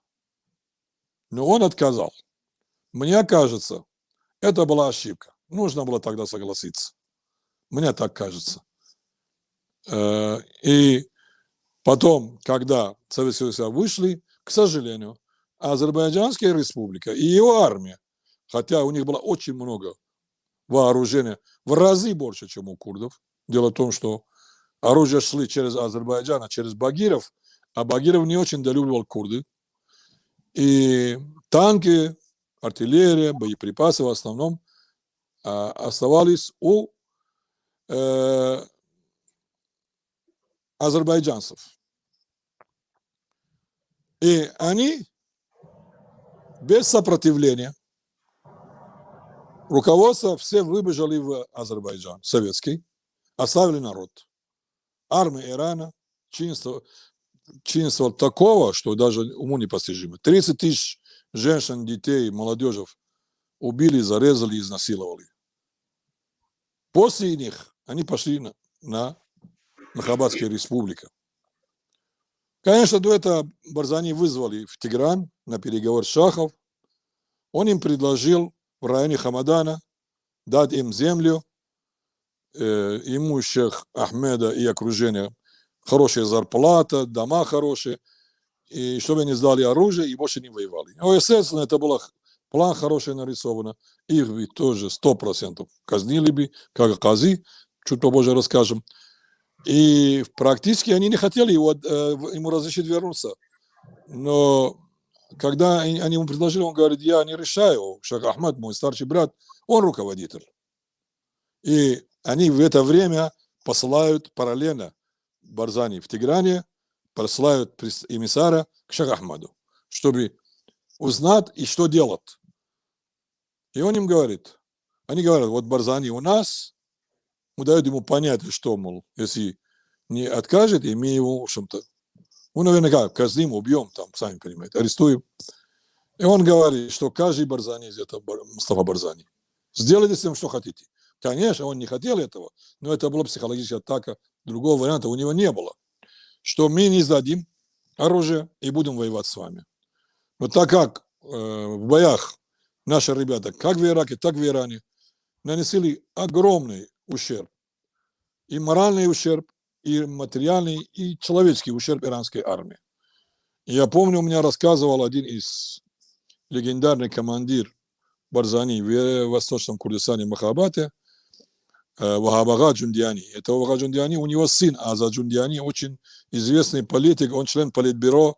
Но он отказал. Мне кажется, это была ошибка. Нужно было тогда согласиться. Мне так кажется. И потом, когда Советские Союза вышли, к сожалению, Азербайджанская республика и его армия, хотя у них было очень много вооружения, в разы больше, чем у курдов. Дело в том, что оружие шли через Азербайджан, через Багиров, а Багиров не очень долюбливал курды. И танки, артиллерия, боеприпасы в основном оставались у азербайджанцев. И они без сопротивления, руководство все выбежали в Азербайджан, советский, оставили народ. Армия Ирана чинство такого, что даже уму непостижимо. 30 тысяч женщин, детей, молодежи убили, зарезали, изнасиловали. После них они пошли на Махабадскую республику. Конечно, до этого Барзани вызвали в Тегеран на переговор с Шахов. Он им предложил в районе Хамадана дать им землю, ему шейх Ахмеда и окружение, хорошая зарплата, дома хорошие, и чтобы они сдали оружие и больше не воевали. Ну, естественно, это был план хороший нарисован. Их бы тоже 100% казнили бы, как кази, чуть попозже расскажем. И практически они не хотели ему разрешить вернуться. Но когда они ему предложили, он говорит, я не решаю, Шейх Ахмад, мой старший брат, он руководитель. И они в это время посылают параллельно Барзани в Тегеране, посылают эмиссара к Шейху Ахмаду, чтобы узнать и что делать. И он им говорит, они говорят, вот Барзани у нас, дают ему понять, что, мол, если не откажет, и мы его, в общем-то, ну, наверняка, казним, убьем, там, сами понимаете, арестуем. И он говорит, что каждый Барзани из этого Мустафа Барзани. Сделайте с ним, что хотите. Конечно, он не хотел этого, но это была психологическая атака. Другого варианта у него не было. Что мы не сдадим оружие и будем воевать с вами. Но так как в боях наши ребята, как в Ираке, так в Иране, нанесли огромный ущерб. И моральный ущерб, и материальный, и человеческий ущерб иранской армии. Я помню, у меня рассказывал один из легендарный командир Барзани в Восточном Курдистане Махабате, Вахабага Джундиани. Это Вахабага Джундиани, у него сын Азад Джундиани, очень известный политик, он член политбюро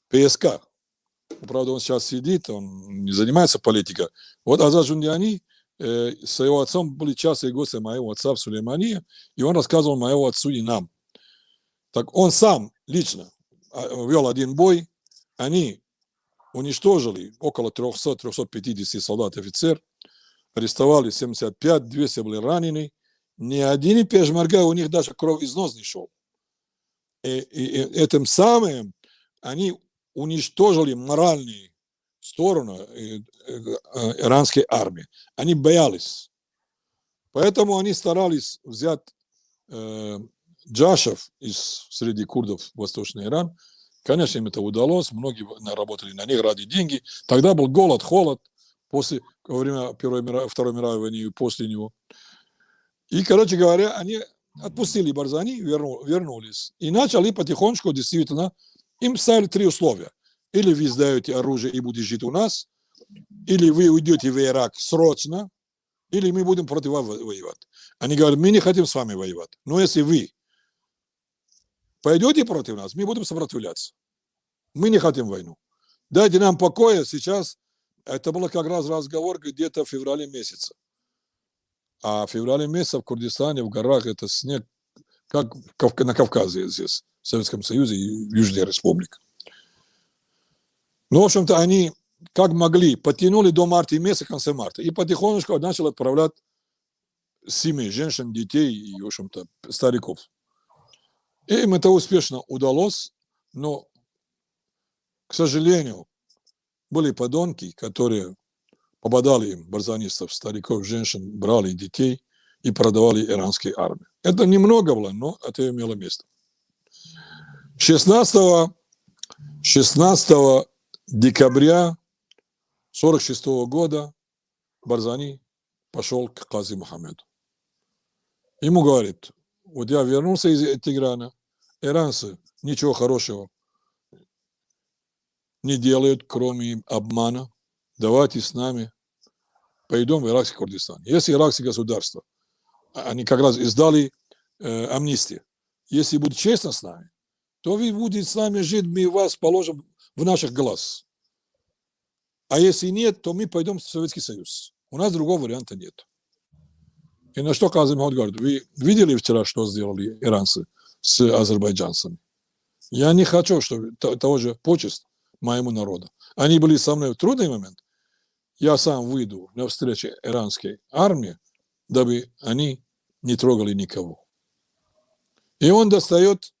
ПСК. Правда, он сейчас сидит, он не занимается политикой. Вот Азад Джундиани с его отцом были частые гости моего отца в Сулеймане, и он рассказывал моему отцу и нам. Так он сам лично вел один бой, они уничтожили около 300-350 солдат и офицер, арестовали 75, 200 были ранены, ни один пешмарга, у них даже кровь из носа не шел. И этим самым они уничтожили моральную сторону иранской армии. Они боялись. Поэтому они старались взять джашев среди курдов Восточный Иран. Конечно, им это удалось. Многие работали на них ради денег. Тогда был голод, холод во время Второй мировой войны и после него. И, короче говоря, они отпустили Барзани, вернулись. И начали потихонечку, действительно, им ставили 3 условия. Или вы сдаете оружие и будете жить у нас, или вы уйдете в Ирак срочно, или мы будем против вас воевать. Они говорят, мы не хотим с вами воевать. Но если вы пойдете против нас, мы будем сопротивляться. Мы не хотим войну. Дайте нам покоя сейчас. Это был как раз разговор где-то в феврале месяце. А в феврале месяце в Курдистане, в горах, это снег, как на Кавказе здесь, в Советском Союзе и в Южной Республике. Ну, в общем-то, они как могли, потянули до марта месяца, конца марта, и потихонечку начали отправлять семьи, женщин, детей и, в общем-то, стариков. И им это успешно удалось, но, к сожалению, были подонки, которые попадали им, барзанистов, стариков, женщин, брали детей и продавали иранской армии. Это немного было, но это имело место. 16 декабря 1946 года Барзани пошел к Кази Мухаммеду. Ему говорит: вот я вернулся из Тегерана, иранцы ничего хорошего не делают, кроме обмана. Давайте с нами пойдем в иракский Курдистан. Если иракское государство, они как раз издали амнистию, если будет честно с нами, то вы будете с нами жить, мы вас положим в наших глаз. А если нет, то мы пойдем в Советский Союз. У нас другого варианта нет. И на что Казым говорит: вы видели вчера, что сделали иранцы с азербайджанцами? Я не хочу, чтобы того же почесть моему народу. Они были со мной в трудный момент. Я сам выйду на встречу иранской армии, дабы они не трогали никого. И он достает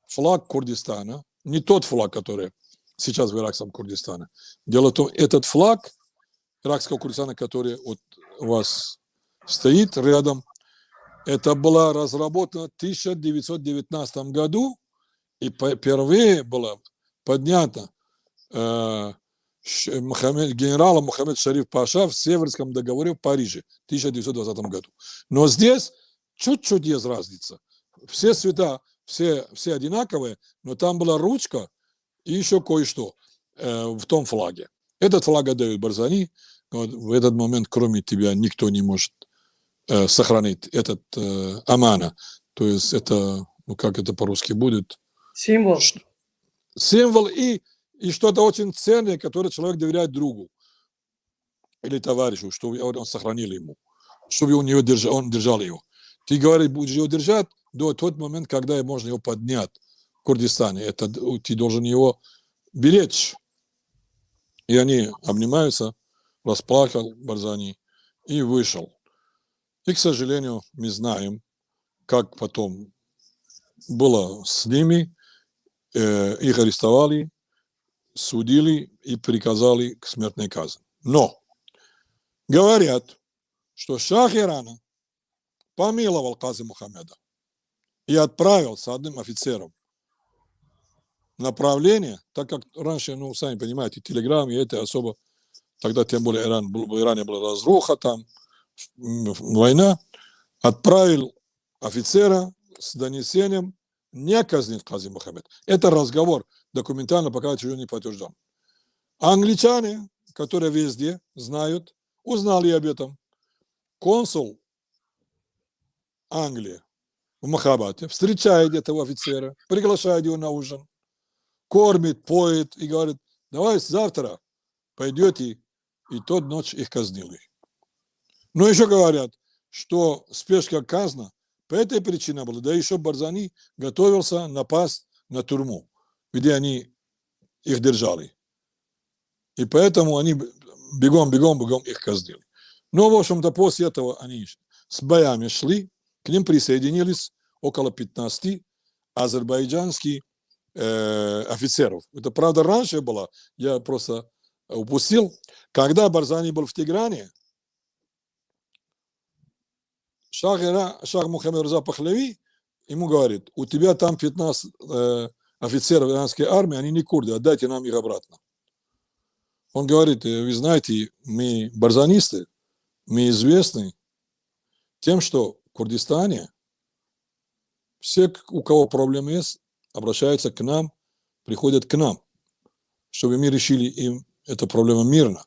флаг Курдистана, не тот флаг, который сейчас в иракском Курдистане. Дело в том, этот флаг иракского Курдистана, который вот у вас стоит рядом, это была разработана в 1919 году, и впервые была поднята генералом Мухаммед Шариф Паша в Северском договоре в Париже в 1920 году. Но здесь чуть-чуть есть разница. Все цвета, все одинаковые, но там была ручка и еще кое-что в том флаге. Этот флаг отдают Барзани. В этот момент, кроме тебя, никто не может сохранить этот амана. То есть это, ну как это по-русски будет? Символ. Символ и что-то очень ценное, которое человек доверяет другу или товарищу, чтобы он сохранил ему, чтобы он держал его. Ты говоришь, будешь его держать до тот момент, когда можно его поднять в Курдистане. Это ты должен его беречь. И они обнимаются, расплакал Барзани и вышел. И, к сожалению, мы знаем, как потом было с ними. Их арестовали, судили и приказали к смертной казни. Но говорят, что шах Ирана помиловал Казы Мухаммеда и отправил с одним офицером направление, так как раньше, ну, сами понимаете, телеграмм, и это особо, тогда тем более в Иране была разруха, там война, отправил офицера с донесением не казнит Кази Мухаммед. Это разговор документально пока еще не подтвержден. А англичане, которые везде знают, узнали об этом. Консул Англии в Махабате встречает этого офицера, приглашает его на ужин, кормит, поет и говорит: давай завтра пойдете, и тот ночь их казнили. Но еще говорят, что спешка казна по этой причине была, да еще Барзани готовился напасть на тюрьму, где они их держали. И поэтому они бегом их казнили. Но, в общем-то, после этого они с боями шли, к ним присоединились около 15 азербайджанских офицеров. Это, правда, раньше было, я просто упустил. Когда Барзани был в Тегеране, Шах Мухаммед Реза Пахлеви ему говорит: у тебя там 15 офицеров иранской армии, они не курды, отдайте нам их обратно. Он говорит: вы знаете, мы барзанисты, мы известны тем, что в Курдистане все, у кого проблемы есть, обращаются к нам, приходят к нам, чтобы мы решили им эту проблему мирно.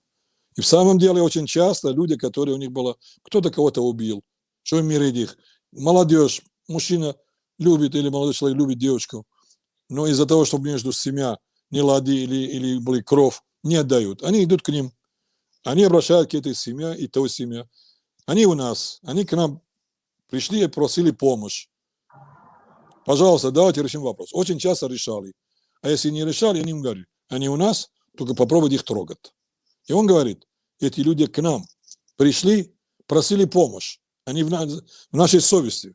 И в самом деле очень часто люди, которые у них было, кто-то кого-то убил, что им мирить их. Молодежь, мужчина любит, или молодой человек любит девушку, но из-за того, что между семья не лади или были кровь, не отдают. Они идут к ним, они обращаются к этой семье и той семье. Они у нас, они к нам пришли и просили помощь. Пожалуйста, давайте решим вопрос. Очень часто решали. А если не решали, они им говорят: они у нас, только попробуйте их трогать. И он говорит: эти люди к нам пришли, просили помощь. Они в нашей совести.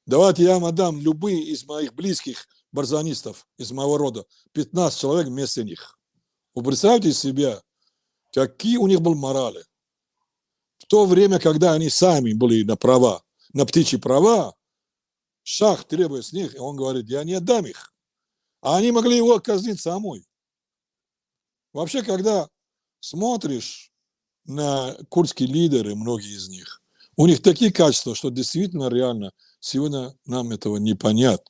Давайте я вам отдам любые из моих близких барзанистов, из моего рода, 15 человек вместе них. Вы представьте себе какие у них были морали. В то время, когда они сами были на права, на птичьи права, шах требует с них, и он говорит, я не отдам их. А они могли его казнить самой. Вообще, когда смотришь на курдские лидеры, многие из них, у них такие качества, что действительно реально сегодня нам этого не понять.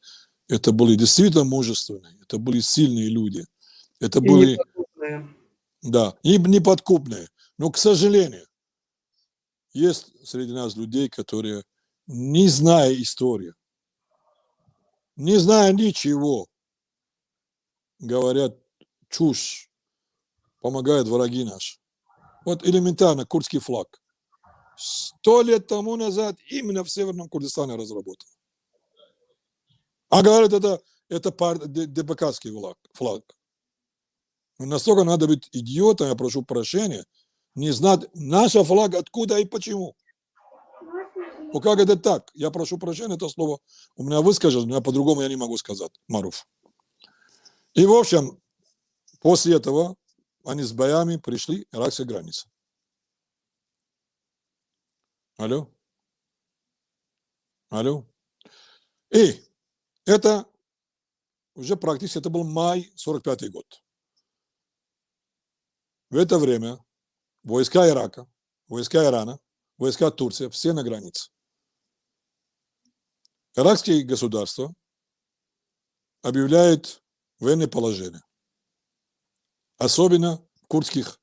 Это были действительно мужественные, это были сильные люди. Это И были, неподкупные. да, и неподкупные. Но, к сожалению, есть среди нас людей, которые, не зная истории, не зная ничего, говорят чушь, помогают враги наши. Вот элементарно курдский флаг. 100 лет тому назад именно в Северном Курдистане разработан. А говорят, это ДБКский флаг. Но настолько надо быть идиотом, я прошу прощения, не знать наш флаг откуда и почему. Ну как это так? Я прошу прощения, это слово у меня выскажет, но по-другому я не могу сказать, Маруф. И в общем, после этого они с боями пришли к иракской границе. Алло? Алло? И это уже практически, это был май 45-й год. В это время войска Ирака, войска Ирана, войска Турции, все на границе. Иракские государства объявляют военное положение, особенно в курдских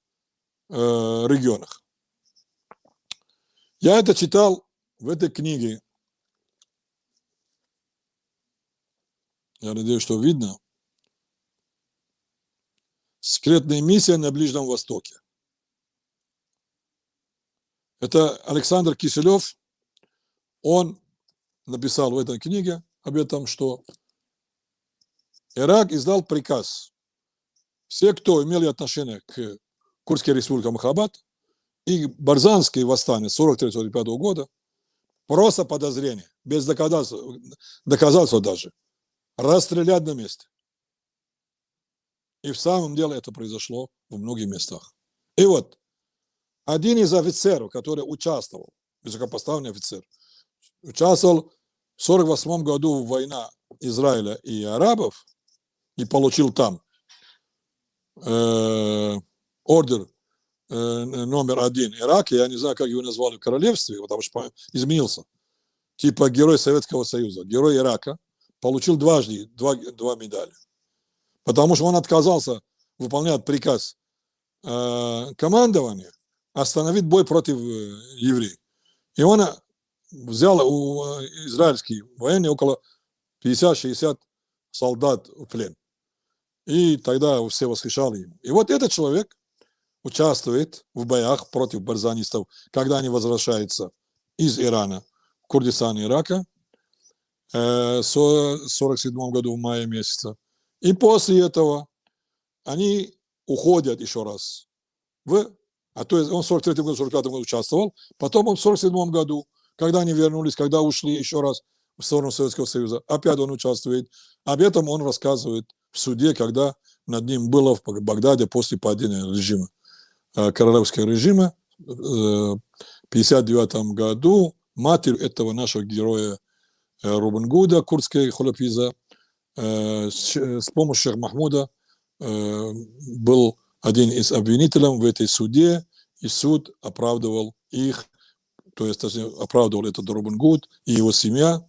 регионах. Я это читал в этой книге. Я надеюсь, что видно. «Секретная миссия на Ближнем Востоке». Это Александр Киселев. Он написал в этой книге об этом, что Ирак издал приказ. Все, кто имели отношение к Курдской республике Махабад и Барзанское восстание 43-45 года, просто подозрение, без доказательства даже, расстрелять на месте. И в самом деле это произошло в многих местах. И вот один из офицеров, который участвовал, высокопоставленный офицер, участвовал в 1948 году в войне Израиля и арабов и получил там ордер номер 1 Ирака, я не знаю, как его назвали в королевстве, потому что изменился, типа герой Советского Союза, герой Ирака, получил дважды два медали, потому что он отказался выполнять приказ командования остановить бой против евреев. И он взял у израильских военных около 50-60 солдат в плен. И тогда все восхищали ему. И вот этот человек участвует в боях против барзанистов, когда они возвращаются из Ирана в Курдистан и Ирака в 1947 году в мае месяце. И после этого они уходят еще раз то есть он в 43 году, 45 году участвовал, потом он в 47 году, когда они вернулись, когда ушли еще раз в сторону Советского Союза, опять он участвует. Об этом он рассказывает в суде, когда над ним было в Багдаде после падения режима, королевского режима в 1959 году. Матерь этого нашего героя Робин Гуда, курдской Холопиза, с помощью Махмуда был один из обвинителей в этой суде, и суд оправдывал их, то есть оправдывал этот Робин Гуд и его семья,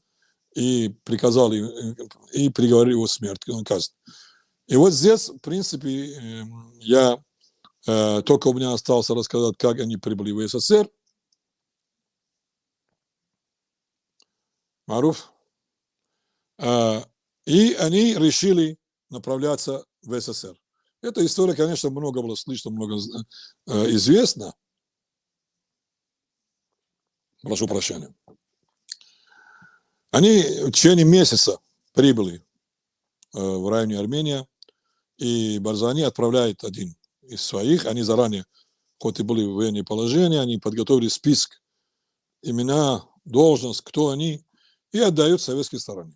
и приказал и приговорил его к смерти, он казнь. И вот здесь, в принципе, только у меня осталось рассказать, как они прибыли в СССР. Маруф. И они решили направляться в СССР. Эта история, конечно, много было слышно, много известно. Прошу прощения. Они в течение месяца прибыли в районе Армении, и Барзани отправляет один из своих. Они заранее, хоть и были в военном положении, они подготовили список, имена, должность, кто они, и отдают советской стороне.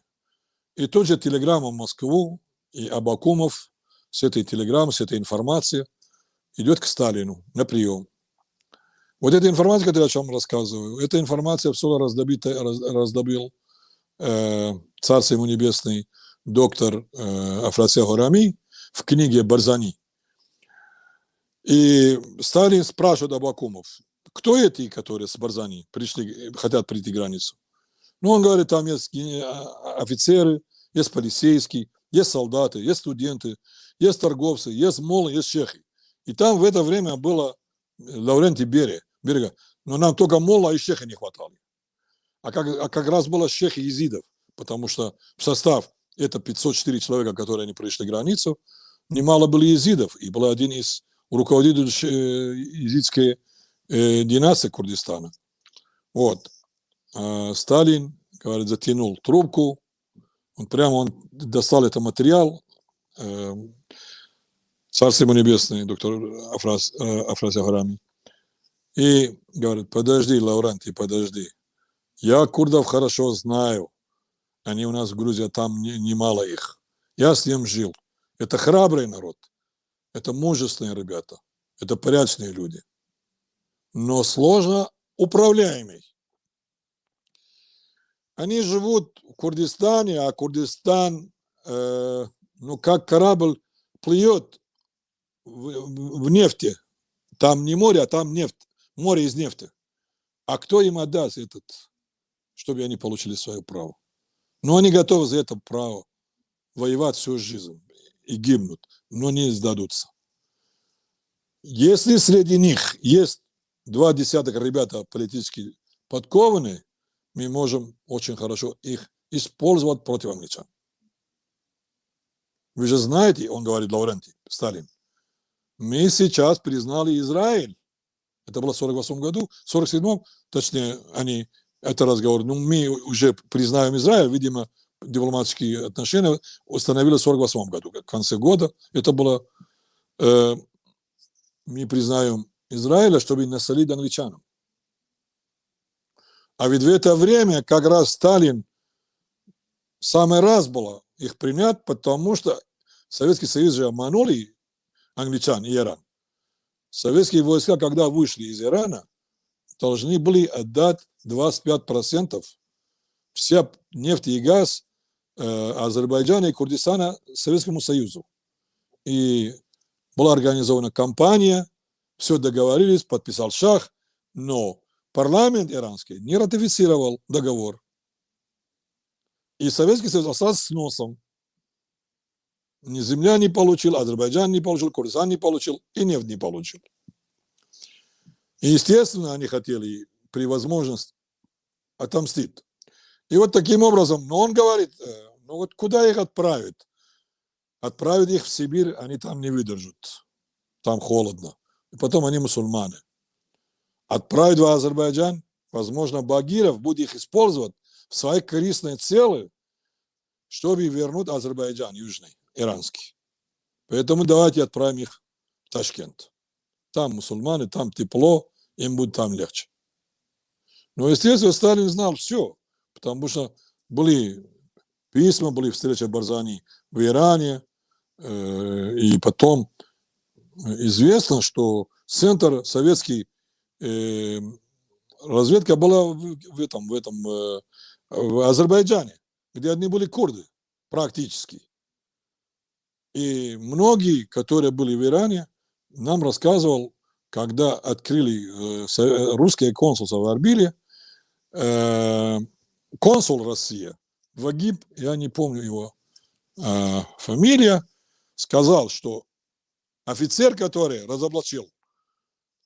И тут же телеграмма в Москву, и Абакумов с этой телеграммой, с этой информацией, идет к Сталину на прием. Вот эта информация, которую я вам рассказываю, эта информация все раздобыл царство ему небесный доктор Афрасия Горами в книге Барзани. И Сталин спрашивает Абакумов, кто эти, которые с Барзани пришли, хотят прийти к границу? Ну, он говорит, там есть офицеры, есть полицейские, есть солдаты, есть студенты, есть торговцы, есть молы, есть чехи. И там в это время было Лаврентий Берега. Но нам только мола и чеха не хватало. А как раз было чехи и езидов, потому что в состав это 504 человека, которые они пришли границу, немало было езидов. И был один из руководителей езидской династии Курдистана. Вот. Сталин, говорит, затянул трубку, он достал этот материал, царство ему небесное, доктор Афрасия Горами, и говорит, подожди, Лаврентий, подожди, я курдов хорошо знаю, они у нас в Грузии, там немало их, я с ним жил, это храбрый народ, это мужественные ребята, это порядочные люди, но сложно управляемый. Они живут в Курдистане, а Курдистан, как корабль плывет в нефти. Там не море, а там нефть. Море из нефти. А кто им отдаст чтобы они получили свое право? Но они готовы за это право воевать всю жизнь и гибнут, но не сдадутся. Если среди них есть 20 ребята политически подкованные, мы можем очень хорошо их использовать против англичан. Вы же знаете, он говорит, Лаврентий, Сталин, мы сейчас признали Израиль. Это было в 1948 году, в 1947, точнее, это разговор, мы уже признаем Израиль, видимо, дипломатические отношения установили в 1948 году, в конце года. Это было, мы признаем Израиля, чтобы насолить англичанам. А ведь в это время как раз Сталин самый раз было их принять, потому что Советский Союз же обманули англичан и Иран. Советские войска, когда вышли из Ирана, должны были отдать 25% вся нефть и газ Азербайджана и Курдистана Советскому Союзу. И была организована кампания, все договорились, подписал шах, но парламент иранский не ратифицировал договор. И Советский Союз остался с носом. Ни земля не получил, Азербайджан не получил, Курдистан не получил и нефть не получил. И, естественно, они хотели при возможности отомстить. И вот таким образом, но он говорит, вот куда их отправить? Отправить их в Сибирь, они там не выдержат. Там холодно. И потом они мусульмане. Отправить в Азербайджан, возможно, Багиров будет их использовать в свои корыстные цели, чтобы вернуть Азербайджан южный, иранский. Поэтому давайте отправим их в Ташкент. Там мусульмане, там тепло, им будет там легче. Но, естественно, Сталин знал все, потому что были письма, были встречи Барзани в Иране, и потом известно, что центр советский разведка была в Азербайджане, где одни были курды практически. И многие, которые были в Иране, нам рассказывал, когда открыли русское консульство в Арбиле, консул России, Вагиб, я не помню его фамилия, сказал, что офицер, который разоблачил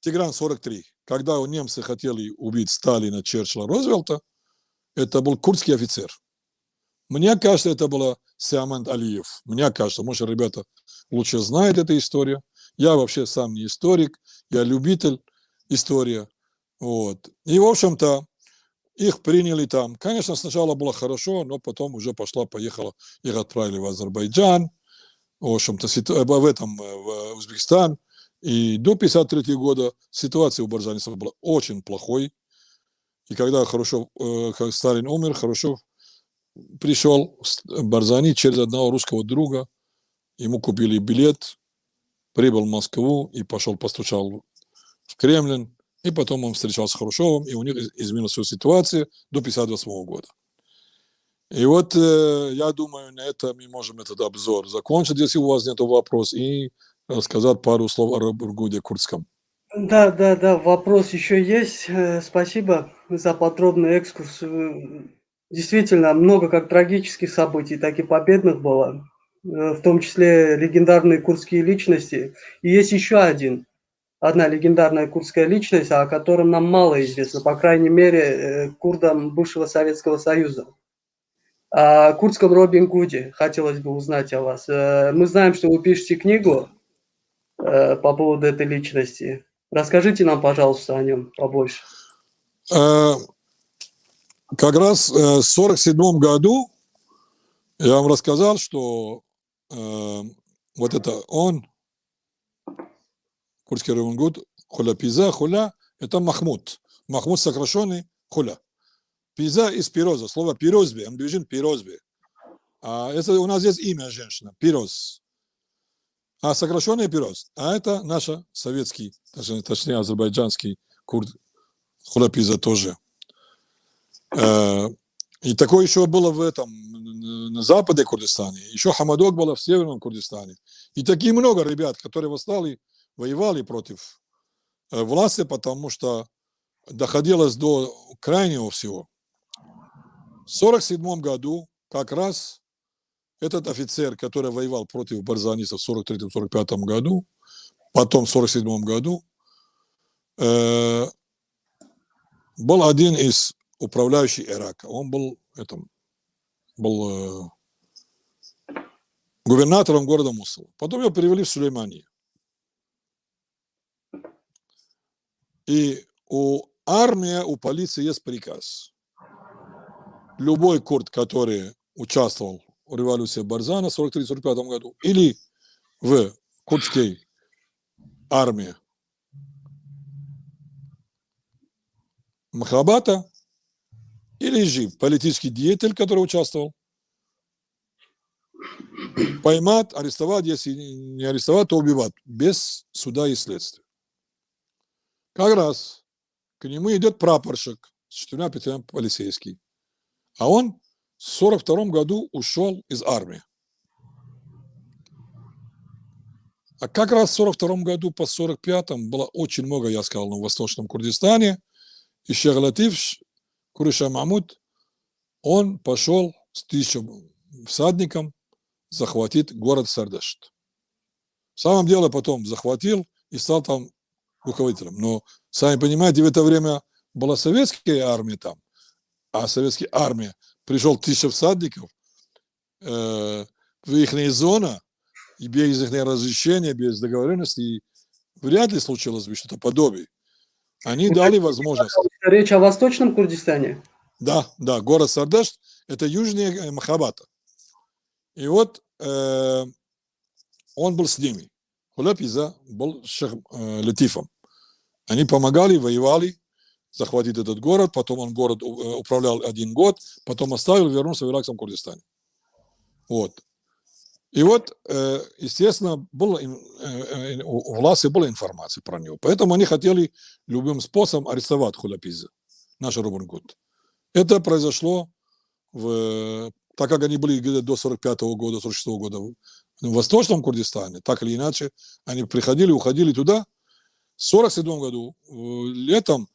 Тигран-43, когда немцы хотели убить Сталина, Черчилля, Рузвельта, это был курдский офицер. Мне кажется, это был Сиаманд Алиев. Мне кажется, может, ребята лучше знают эту историю. Я вообще сам не историк, я любитель истории. Вот. И, в общем-то, их приняли там. Конечно, сначала было хорошо, но потом уже поехала, их отправили в Азербайджан, в общем-то, в Узбекистан. И до 1953 года ситуация у барзанцев была очень плохой. И когда Сталин умер, Хрущев пришел Барзани через одного русского друга. Ему купили билет прибыл в Москву и пошел, постучал в Кремль, и потом он встречался с Хрущевым, и у них изменилась всю ситуация до 1958 года. И вот я думаю, на этом мы можем этот обзор закончить, если у вас нет вопросов, и рассказать пару слов о Робин-Гуде курдском. Да, вопрос еще есть. Спасибо за подробный экскурс. Действительно, много как трагических событий, так и победных было, в том числе легендарные курдские личности. И есть еще одна легендарная курдская личность, о котором нам мало известно, по крайней мере, курдам бывшего Советского Союза. О курдском Робин Гуде хотелось бы узнать о вас. Мы знаем, что вы пишете книгу по поводу этой личности. Расскажите нам, пожалуйста, о нем побольше. Как раз в 1947 году я вам рассказал, что вот это он, курдский Робин Гуд, Хуля Пиза, Хуля, это Махмуд. Махмуд сокращенный Хуля. Пиза из Пироза, слово Пирозбе, он движен Пирозбе. А это у нас есть имя женщина, Пироз. А сокращенный Пироз. А это наш советский, точнее азербайджанский курд Хуля Пиза тоже. И такое еще было в этом, на западе Курдистане. Еще Хамадок было в северном Курдистане. И такие много ребят, которые восстали, воевали против власти, потому что доходилось до крайнего всего. В 1947 году как раз этот офицер, который воевал против барзанистов в 1943-1945 году, потом в 1947 году, был один из управляющих Ирака. Он был губернатором города Мусула. Потом его перевели в Сулейманию. И у армии, у полиции есть приказ. Любой курд, который участвовал в революции Барзана в 1943-1945 году или в курдской армии Махабата, или же политический деятель, который участвовал, поймать, арестовать, если не арестовать, то убивать, без суда и следствия. Как раз к нему идет прапорщик с 4-5 полицейскими, а он в 1942 году ушел из армии. А как раз в 1942 году по 1945 было очень много, я сказал, в Восточном Курдистане, и Шейх Латиф, Куриша Махмуд, он пошел с 1000 всадником захватить город Сардашт. В самом деле потом захватил и стал там руководителем. Но, сами понимаете, в это время была советская армия там, а советская армия пришел 1000 всадников в их зону, и без их разрешения, без договоренности, и вряд ли случилось бы что-то подобное. Они дали возможность. Речь о Восточном Курдистане? Да, город Сардашт – это южнее Махабата. И вот он был с ними. Хуля Пиза был Шейх Латифом. Они помогали, воевали, захватить этот город, потом он город управлял 1 год, потом оставил, вернулся в Иракском Курдистане. Вот. И вот, естественно, у власти была информация про него. Поэтому они хотели любым способом арестовать Хуля Пиза, наш Робин Гуд. Это произошло, так как они были где-то до 1945 года, 1946 года в Восточном Курдистане, так или иначе, они приходили, уходили туда. В 1947 году летом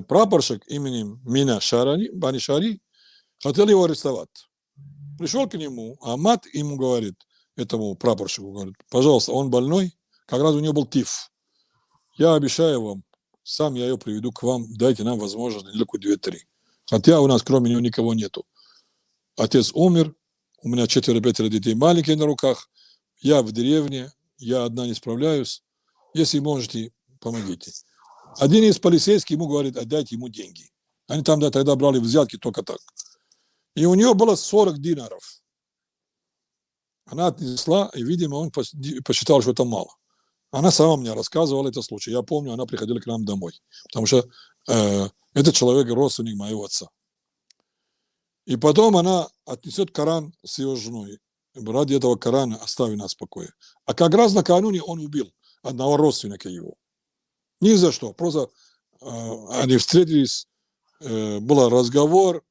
прапорщик именем Мина Бани Шари хотел его арестовать. Пришел к нему, а Мат ему говорит, этому прапорщику, говорит, пожалуйста, он больной, как раз у него был тиф. Я обещаю вам, сам я ее приведу к вам, дайте нам возможность неделю 2-3. Хотя у нас кроме него никого нету. Отец умер, у меня 4-5 детей маленькие на руках, я в деревне, я одна не справляюсь. Если можете, помогите. Один из полицейских ему говорит, отдайте ему деньги. Они там тогда брали взятки только так. И у нее было 40 динаров. Она отнесла, и, видимо, он посчитал, что это мало. Она сама мне рассказывала этот случай. Я помню, она приходила к нам домой. Потому что этот человек родственник моего отца. И потом она отнесет Коран с его женой. ради этого Корана остави нас в покое. А как раз накануне он убил одного родственника его. Ни за что. Просто они встретились, был разговор,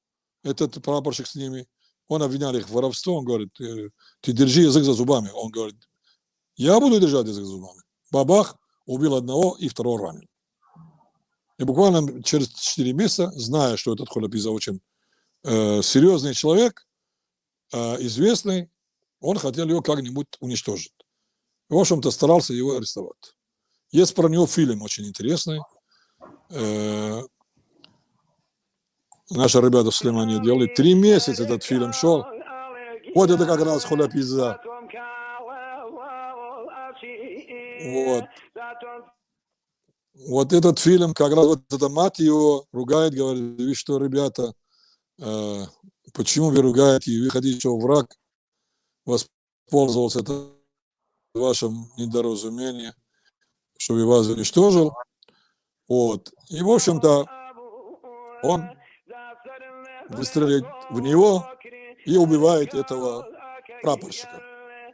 этот прапорщик с ними, он обвинял их в воровстве, он говорит, ты держи язык за зубами. Он говорит, я буду держать язык за зубами. Бабах, убил одного и второго ранил. И буквально через 4 месяца, зная, что этот Холапиза очень серьезный человек, известный, он хотел его как-нибудь уничтожить. В общем-то, старался его арестовать. Есть про него фильм очень интересный. Наши ребята в Сулеймане делали. 3 месяца этот фильм шел. Вот это как раз Холапиза. Вот. Вот этот фильм, как раз вот эта мать его ругает, говорит, вы что, ребята, почему вы ругаете, вы хотите, что враг воспользовался это вашим недоразумением, чтобы вас уничтожил. Вот. И, в общем-то, он выстреливает в него и убивает этого прапорщика.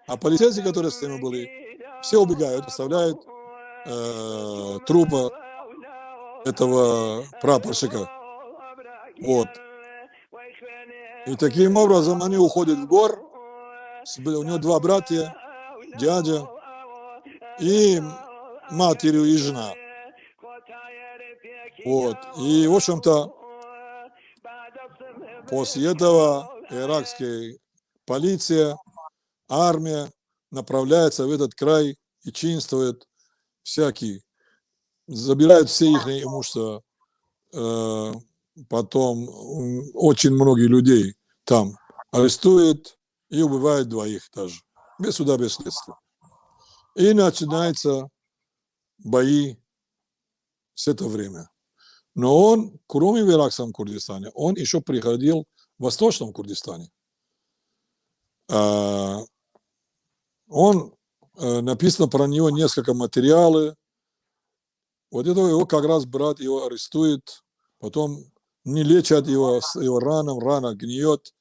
А полицейские, которые с ними были, все убегают, оставляют трупа этого прапорщика. Вот. И таким образом они уходят в гор. У него 2 братья, дядя и матерью и жена. Вот. И, в общем-то, после этого иракская полиция, армия направляется в этот край и чинствует всякие, забирают все их имущество, потом очень многие людей там арестуют и убивают 2 даже, без суда, без следствия. И начинаются бои с этого времени. Но он, кроме в иракском Курдистане, он еще приходил в Восточном Курдистане. Он, написано про него несколько материалов. Вот этого его как раз брат его арестует, потом не лечат его с его раном, рана гниет.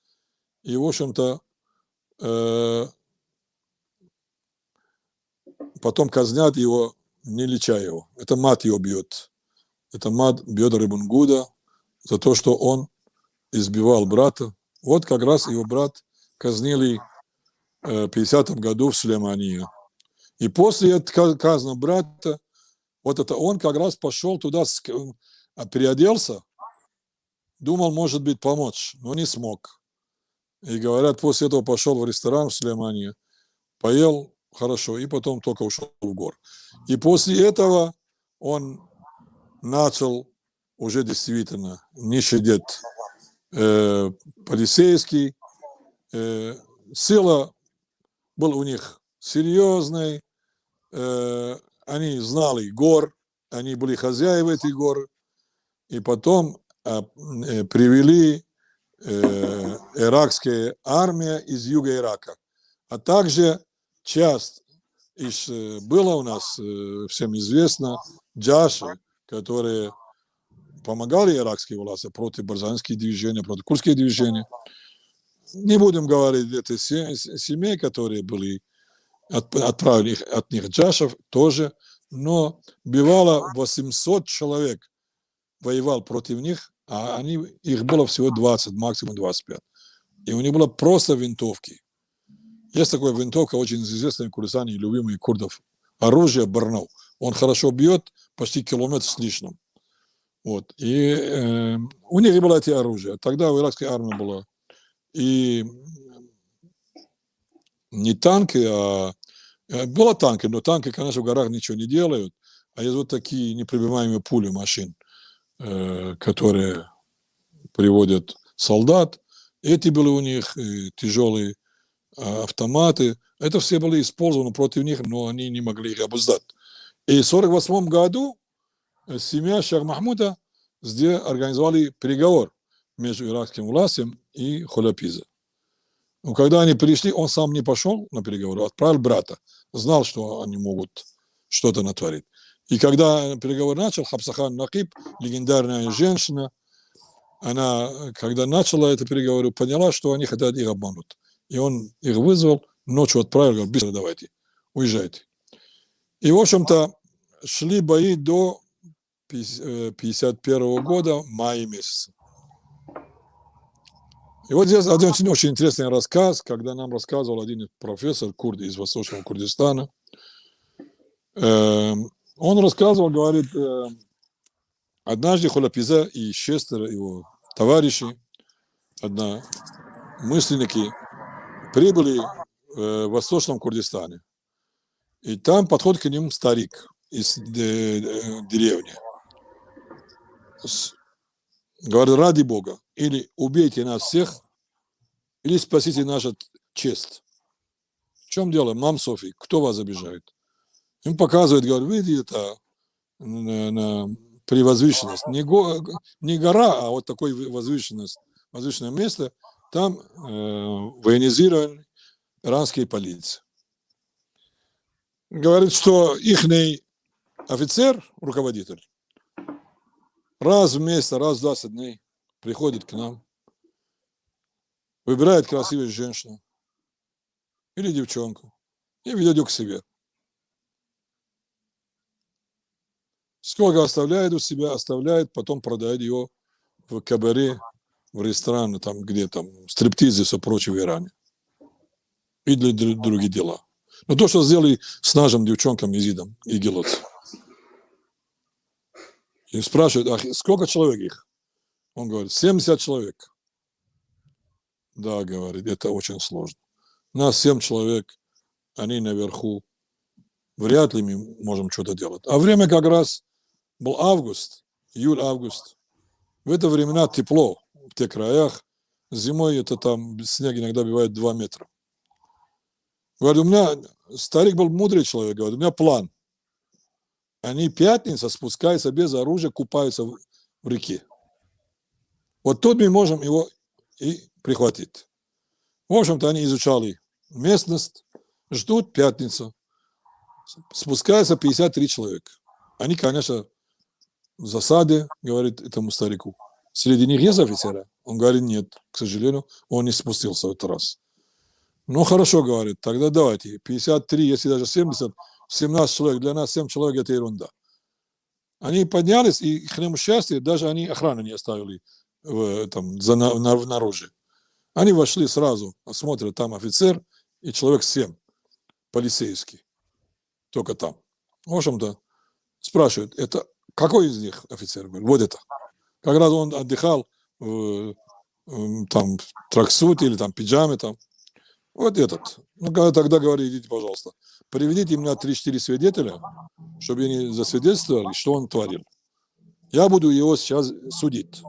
И, в общем-то, потом казнят его, не леча его. Это мать его бьет. Это мать бьет Рыбунгуда за то, что он избивал брата. Вот как раз его брат казнили в 50-м году в Сулеймании. И после казни брата, вот это он как раз пошел туда, переоделся, думал, может быть, помочь, но не смог. И говорят, после этого пошел в ресторан в Сулеймании, поел хорошо, и потом только ушел в гор. И после этого он начал уже действительно не щадить полицейский. Сила была у них серьезной, они знали гор, они были хозяева этих гор, и потом привели иракская армия из юга Ирака. А также часть была у нас, всем известно, джаши, которые помогали иракские власти против барзанских движений, против курдских движений. Не будем говорить, это семей, которые были, отправили от них джашев тоже, но бывало 800 человек воевал против них, а их было всего 20, максимум 25. И у них было просто винтовки. Есть такая винтовка, очень известная в Курдистане и любимый курдов. Оружие Барнау. Он хорошо бьет, почти километр с лишним. Вот. И у них было эти оружия. Тогда у иракской армии было и не танки, а было танки, но танки, конечно, в горах ничего не делают. А есть вот такие непробиваемые пули машин, которые приводят солдат. Эти были у них тяжелые автоматы. Это все были использованы против них, но они не могли их обуздать. И в 1948 году семья Шах Махмуда здесь организовали переговор между иракским властью и Холапиза. Но когда они пришли, он сам не пошел на переговоры, отправил брата. Знал, что они могут что-то натворить. И когда переговор начал, Хабсахан Накиб, легендарная женщина, она, когда начала это переговоры, поняла, что они хотят их обмануть. И он их вызвал, ночью отправил, говорит, быстро давайте, уезжайте. И, в общем-то, шли бои до 1951 года, мая месяца. И вот здесь один очень интересный рассказ, когда нам рассказывал один профессор курд из Восточного Курдистана. Он рассказывал, говорит, однажды Холапиза и 6 его товарищей, одномысленники, прибыли в Восточном Курдистане. И там подходит к ним старик из деревни. Говорит, ради Бога, или убейте нас всех, или спасите нашу честь. В чем дело, мам Софи, кто вас обижает? Им показывает, говорит, видите, это при возвышенность. Не гора, а вот такой возвышенное место, там военизированы иранские полиции. Говорит, что их офицер, руководитель, раз в месяц, раз в 20 дней приходит к нам, выбирает красивую женщину или девчонку и ведет ее к себе. Сколько оставляет у себя, оставляет, потом продает ее в кабаре, в рестораны, там, где там стриптизы и все прочее в Иране. И для других дела. Но то, что сделали с нашим девчонкам езидом и гелоцем. И спрашивают, а сколько человек их? Он говорит, 70 человек. Да, говорит, это очень сложно. Нас 7 человек, они наверху. Вряд ли мы можем что-то делать. А время как раз был август, июль-август. В это времена тепло в тех краях. Зимой это там снег иногда бывает 2 метра. Говорит, у меня, старик был мудрый человек, говорит, у меня план. Они пятница спускаются без оружия, купаются в реке. Вот тут мы можем его и прихватить. В общем-то, они изучали местность, ждут пятницу. Спускается 53 человека. Они, конечно, в засаде, говорит этому старику. Среди них есть офицеры? Он говорит, нет, к сожалению, он не спустился в этот раз. Ну, хорошо, говорит, тогда давайте, 53, если даже 70, 17 человек, для нас 7 человек – это ерунда. Они поднялись, и, к нему счастью, даже они охрану не оставили наружу. Они вошли сразу, смотрят, там офицер и человек 7, полицейский, только там. В общем-то, спрашивают, это какой из них офицер? Говорит, вот это. Как раз он отдыхал там в траксуте или там пиджаме там. Вот этот. Ну, тогда говори, идите, пожалуйста, приведите мне 3-4 свидетеля, чтобы они засвидетельствовали, что он творил. Я буду его сейчас судить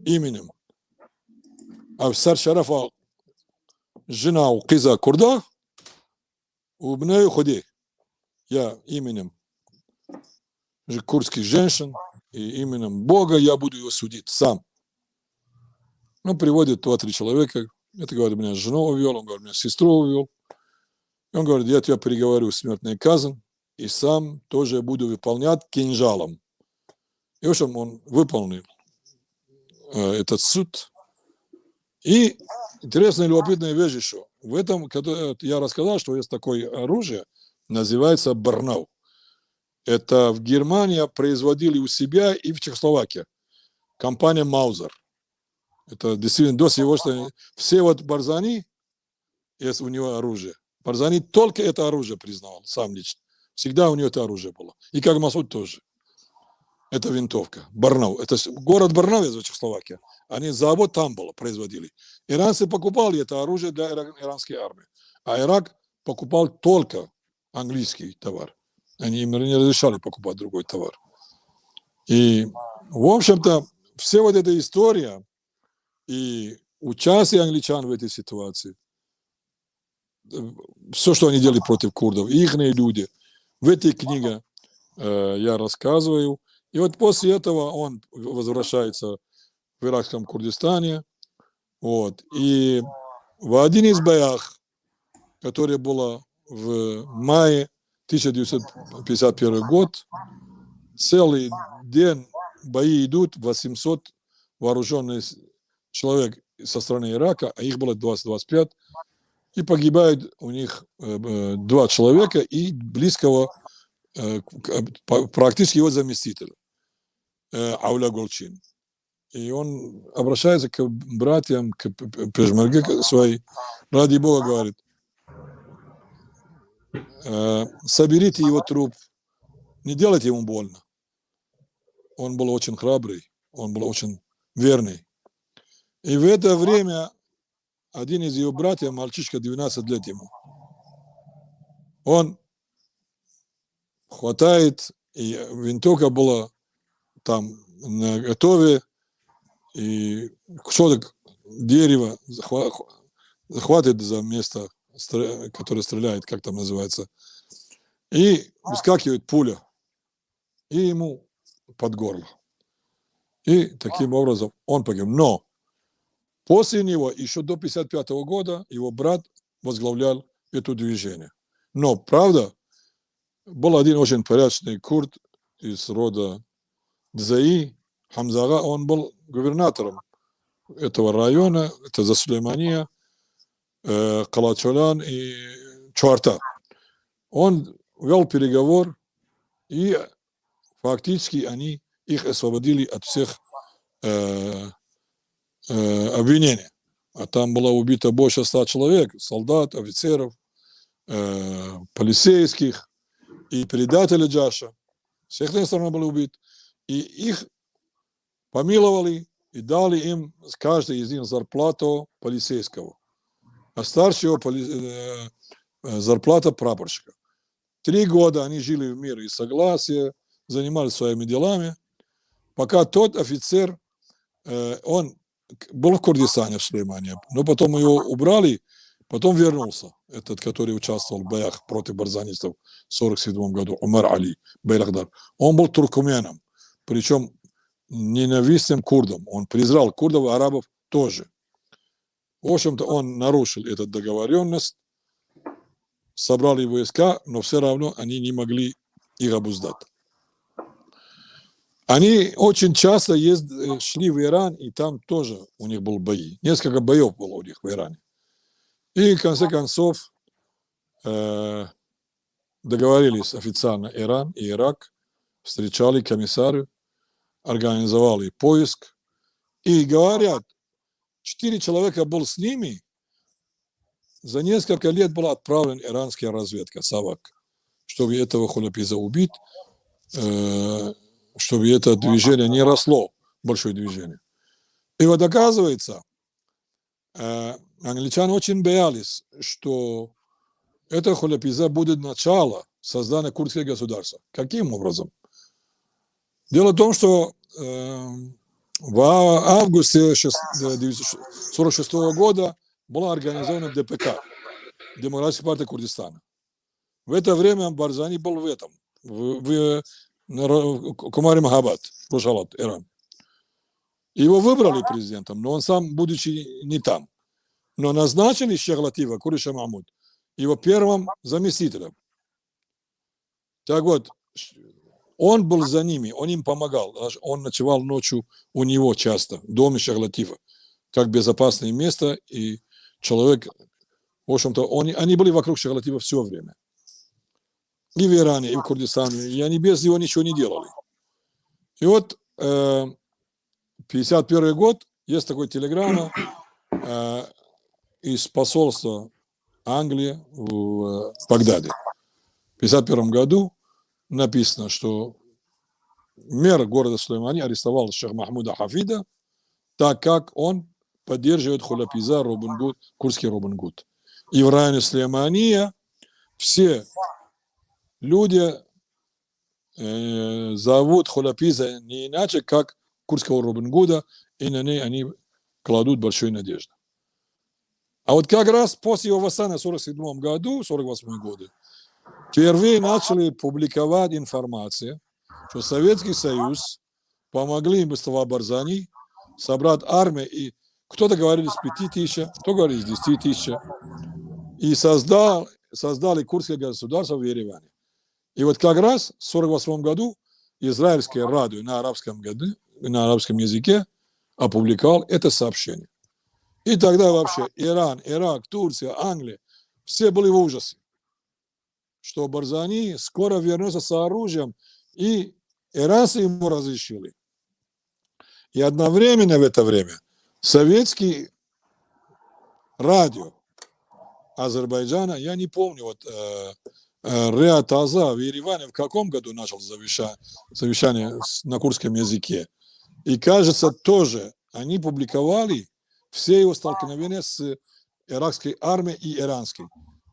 именем. Офицер Шарафа, жена у Киза Курда, у Бнею Ходи. Я именем курдских женщин и именем Бога я буду его судить сам. Ну, приводит 2-3 человека. Это, говорит, меня жену увел, он говорит, меня сестру увел. И он говорит, я тебя приговорю смертной казнь, и сам тоже буду выполнять кинжалом. И, в общем, он выполнил этот суд. И интересная, любопытная вещь еще. В этом, когда я рассказал, что есть такое оружие, называется барнау. Это в Германии производили у себя и в Чехословакии. Компания Маузер. Это действительно до сегодня все вот Барзани, есть у него оружие. Барзани только это оружие признавал, сам лично. Всегда у него это оружие было. И как Масуд тоже. Это винтовка. Барнау. Это город Барнау из Чехословакии. Они завод там было, производили. Иранцы покупали это оружие для иранской армии. А Ирак покупал только английский товар. Они им не разрешали покупать другой товар. И, в общем-то, вся вот эта история и участие англичан в этой ситуации, все, что они делали против курдов, их люди, в этой книге я рассказываю. И вот после этого он возвращается в иракском Курдистане. Вот. И в один из боях, которое было в мае 1951 год, целый день бои идут, 800 вооруженных человек со стороны Ирака, а их было 20-25, и погибает у них 2 человека и близкого, практически его заместителя, Ауля Голчин. И он обращается к братьям, к пешмерге своей, ради Бога говорит, соберите его труп, не делайте ему больно. Он был очень храбрый, он был очень верный. И в это время один из его братьев, мальчишка 12 лет ему, он хватает, и винтовка была там на готове, и кусок дерева захватывает за место, которое стреляет, как там называется, и выскакивает пуля, и ему под горло. И таким образом он погиб. Но после него, еще до 1955 года, его брат возглавлял это движение. Но, правда, был один очень порядочный курд из рода Дзаи, Хамзага, он был губернатором этого района, это за Сулеймания, Калачолан и Чуарта. Он вел переговор, и фактически они их освободили от всех обвинений. А там было убито больше 100 человек, солдат, офицеров, полицейских и предателей Джаша. С их стороны был убит. И их помиловали и дали им, каждый из них, зарплату полицейского. А старшего зарплата прапорщика. 3 года они жили в мире и согласии, занимались своими делами, пока тот офицер, он был в Курдистане, в Сулеймане, но потом его убрали, потом вернулся, этот, который участвовал в боях против барзанистов в 1947 году, Умар Али Байрахдар. Он был туркменом, причем ненавистным курдом. Он презирал курдов и арабов тоже. В общем-то, он нарушил эту договоренность, собрали войска, но все равно они не могли их обуздать. Они очень часто шли в Иран, и там тоже у них были бои. Несколько боев было у них в Иране. И, в конце концов, договорились официально Иран и Ирак, встречали комиссары, организовали поиск. И говорят, 4 человека был с ними. За несколько лет была отправлена иранская разведка, Савак, чтобы этого Хуляпиза убить, чтобы это движение не росло, большое движение. И вот оказывается, англичане очень боялись, что это Хуляпиза будет начало создания курдского государства. Каким образом? Дело в том, что в августе 1946 года была организована ДПК, Демократическая партия Курдистана. В это время Барзани был в этом, в Кумаре Махабад, Рушалат, Иран. Его выбрали президентом, но он сам, будучи не там. Но назначили Шейх Латифа, Куриша Махмуд, его первым заместителем. Так вот, он был за ними, он им помогал. Он ночевал ночью у него часто, в доме Шейх Латифа, как безопасное место. И человек, в общем-то, они были вокруг Шейх Латифа все время. И в Иране, и в Курдистане. И они без него ничего не делали. И вот 1951 год, есть такой телеграмма из посольства Англии в Багдаде. В 1951 году написано, что мэр города Сулеймани арестовал шейха Махмуда Хафида, так как он поддерживает Хуляпиза Робин Гуд, курдский Робин Гуд. И в районе Сулеймания все люди зовут Хуляпиза не иначе, как курдского Робин Гуда, и на ней они кладут большую надежду. А вот как раз после его восстания в 1947 году, 1948 году, впервые начали публиковать информацию, что Советский Союз помогли Мустафа Барзани собрать армию, и кто-то говорил из 5 тысяч, кто говорил из 10 тысяч, и создали курдское государство в Ереване. И вот как раз в 1948 году израильское радио на арабском языке опубликовал это сообщение. И тогда вообще Иран, Ирак, Турция, Англия, все были в ужасе, что Барзани скоро вернется с оружием, и иранцы ему разрешили. И одновременно в это время советский радио Азербайджана, я не помню, вот Реат Аза в Ереване в каком году начал совещание на курдском языке. И, кажется, тоже они публиковали все его столкновения с иракской армией и иранской.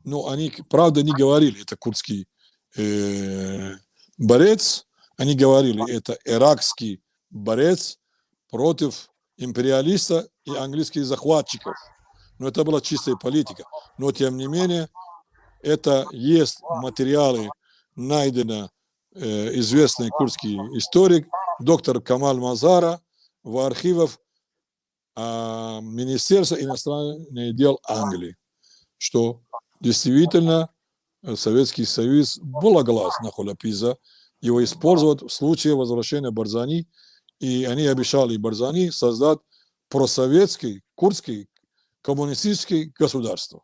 Но они, правда, не говорили, это курдский борец, они говорили, это иракский борец против империалиста и английских захватчиков. Но это была чистая политика. Но, тем не менее, это есть материалы, найдено известный курдский историк, доктор Камаль Мазара в архивах Министерства иностранных дел Англии, что действительно Советский Союз был глаз на Холопиза, его использовать в случае возвращения Барзани, и они обещали Барзани создать просоветский, курдский, коммунистическое государство.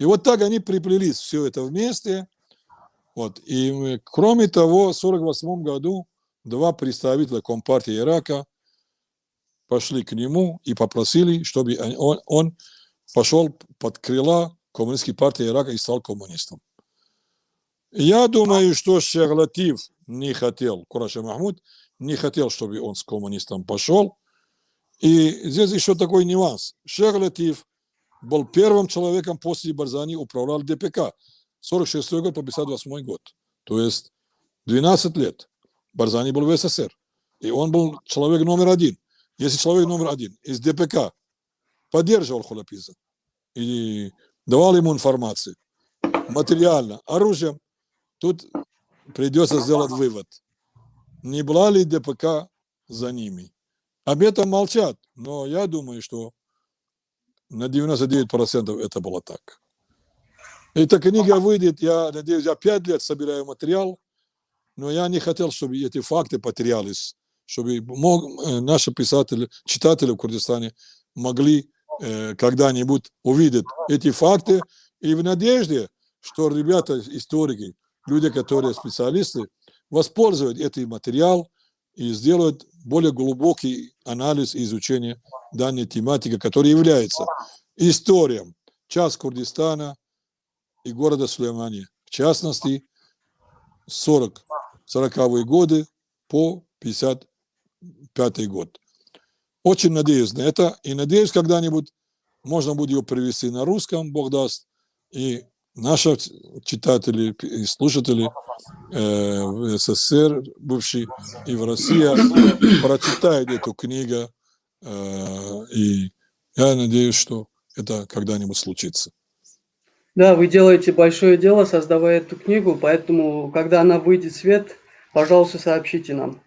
И вот так они приплелись все это вместе. Вот. И кроме того, в 1948 году два представителя Компартии Ирака пошли к нему и попросили, чтобы он пошел под крыло коммунистической партии Ирака и стал коммунистом. Я думаю, что Шейх Латиф не хотел, Кураши Махмуд не хотел, чтобы он с коммунистом пошел. И здесь еще такой нюанс. Шейх Латиф был первым человеком после Барзани, управлял ДПК. 46 год по 58 год. То есть 12 лет. Барзани был в СССР. И он был человек номер один. Если человек номер один из ДПК поддерживал Холопиза и давал ему информацию материально, оружием, тут придется сделать вывод. Не была ли ДПК за ними? Об этом молчат, но я думаю, что на 99% это было так. Эта книга выйдет, я надеюсь, я 5 лет собираю материал, но я не хотел, чтобы эти факты потерялись, чтобы наши писатели, читатели в Курдистане могли когда-нибудь увидеть эти факты, и в надежде, что ребята, историки, люди, которые специалисты, воспользуют этот материал и сделают более глубокий анализ и изучение данной тематики, которая является историей часть Курдистана и города Сулеймания, в частности, 40-е годы по 55-й год. Очень надеюсь на это, и надеюсь, когда-нибудь можно будет его привести на русском, Бог даст, и наши читатели и слушатели в СССР, бывшие, и в России прочитают эту книгу, и я надеюсь, что это когда-нибудь случится. Да, вы делаете большое дело, создавая эту книгу, поэтому, когда она выйдет в свет, пожалуйста, сообщите нам.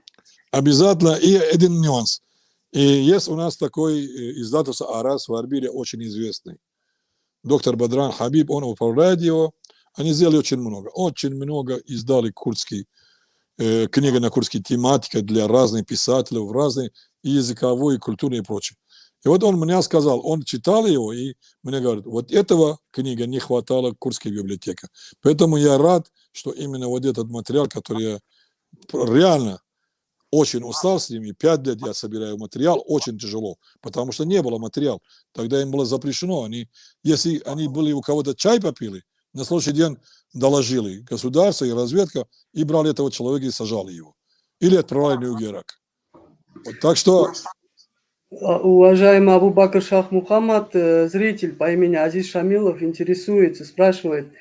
Обязательно. И один нюанс. И есть у нас такой издательство «Арас» в Арбиле, очень известный. Доктор Бадран Хабиб, он управляет его. Они сделали очень много издали курдские книги на курдской тематике для разных писателей, в разной и языковой, и культурной, и прочее. И вот он мне сказал, он читал его, и мне говорит, вот этого книга не хватало курдской библиотеке. Поэтому я рад, что именно вот этот материал, который я реально очень устал с ними, 5 лет я собираю материал, очень тяжело, потому что не было материала. Тогда им было запрещено. Если они были у кого-то чай попили, на следующий день доложили государство и разведка, и брали этого человека и сажали его. Или отправляли в Ирак. Вот, так что... Уважаемый Абу-Бакр Шах Мухаммад, зритель по имени Азиз Шамилов интересуется, спрашивает,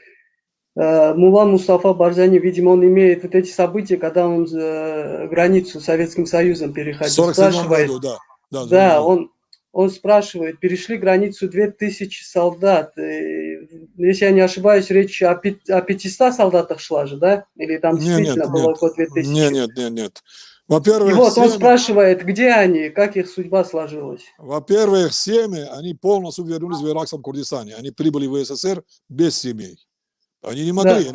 Мулла Мустафа Барзани, видимо, он имеет вот эти события, когда он границу с Советским Союзом переходил. В 47 году, да. Да, он спрашивает, перешли границу 2000 солдат. Если я не ошибаюсь, речь о 500 солдатах шла же, да? Или там действительно было около 2000? Нет. Во-первых, и вот он спрашивает, где они, как их судьба сложилась. Во-первых, семьи, они полностью вернулись в Иракском Курдистане. Они прибыли в СССР без семей. Они не могли,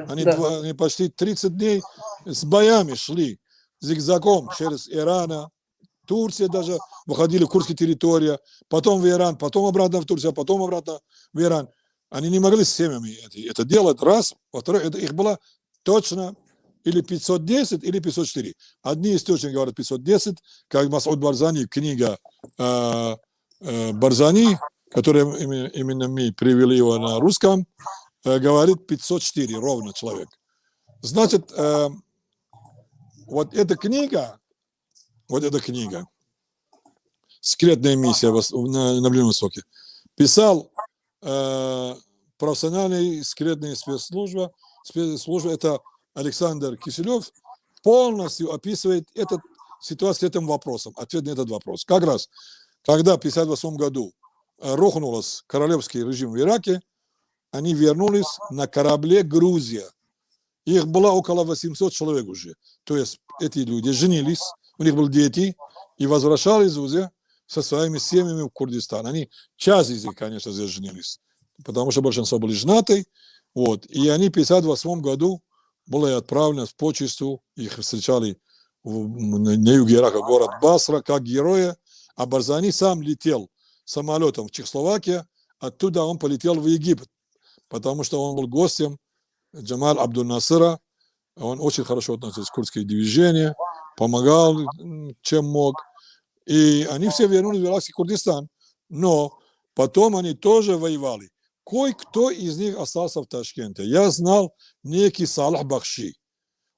они почти 30 дней с боями шли, зигзагом через Иран, Турция даже, выходили в Курскую территорию, потом в Иран, потом обратно в Турцию, потом обратно в Иран. Они не могли с семьями это делать, раз. Во-вторых, это их было точно или 510, или 504. Одни источники говорят 510, как Масуд Барзани, книга Барзани, которую именно мы привели его на русском, говорит 504 ровно человек. Значит, вот эта книга, «Секретная миссия на Ближнем Востоке», писал профессиональный секретный спецслужба, это Александр Киселев, полностью описывает эту ситуацию этим вопросом, ответ на этот вопрос. Как раз, когда в 1958 году рухнулся королевский режим в Ираке, они вернулись на корабле «Грузия». Их было около 800 человек уже. То есть эти люди женились, у них были дети, и возвращались уже со своими семьями в Курдистан. Они, часть из них, конечно, здесь женились, потому что большинство были женаты. Вот. И они в 1958 году были отправлены в почесту, их встречали на юге Ирака, город Басра, как героя. А Барзани сам летел самолетом в Чехословакию, оттуда он полетел в Египет, потому что он был гостем Джамаль Абдуль-Насыра. Он очень хорошо относился к курдскому движению, помогал, чем мог. И они все вернулись в иракский Курдистан. Но потом они тоже воевали. Кое-кто из них остался в Ташкенте. Я знал некий Салах Бахши.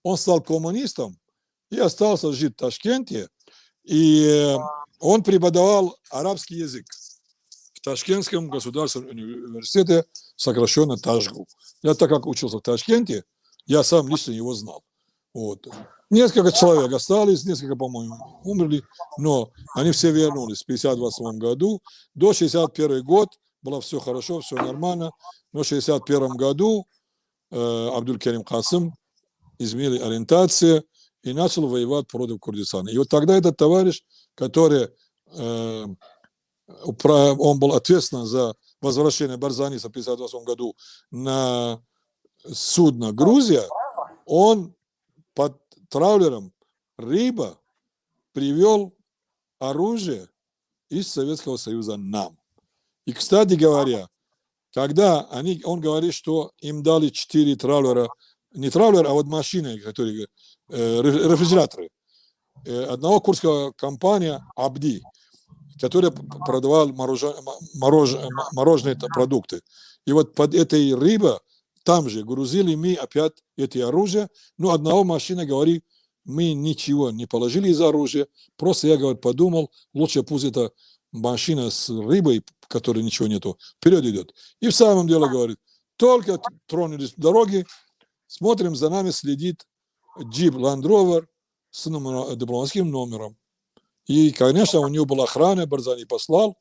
Он стал коммунистом и остался жить в Ташкенте. И он преподавал арабский язык в Ташкентском государственном университете, сокращенно Ташгу. Я так как учился в Ташкенте, я сам лично его знал. Вот. Несколько человек остались, несколько, по-моему, умерли, но они все вернулись в 1958 году. До 1961 года было все хорошо, все нормально. Но в 1961 году Абдуль-Карим Касым изменил ориентацию и начал воевать против Курдистана. И вот тогда этот товарищ, который он был ответственен за возвращение Барзаниса в 1958 году на судно «Грузия», он под траулером «Рыба» привел оружие из Советского Союза нам. И, кстати говоря, когда он говорит, что им дали 4 траулера, не траулер, а вот машины, которые рефрижераторы. Одного курдского компания «Абди», которая продавала мороженые продукты. И вот под этой «Рыбой» там же грузили мы опять эти оружия, но одного машина говорит, мы ничего не положили из оружия, просто я, говорит, подумал, лучше пусть эта машина с рыбой, в которой ничего нету, вперед идет. И в самом деле, говорит, только тронулись с дороги, смотрим, за нами следит джип Land Rover с дипломатским номером. И, конечно, у него была охрана, Барзани послал,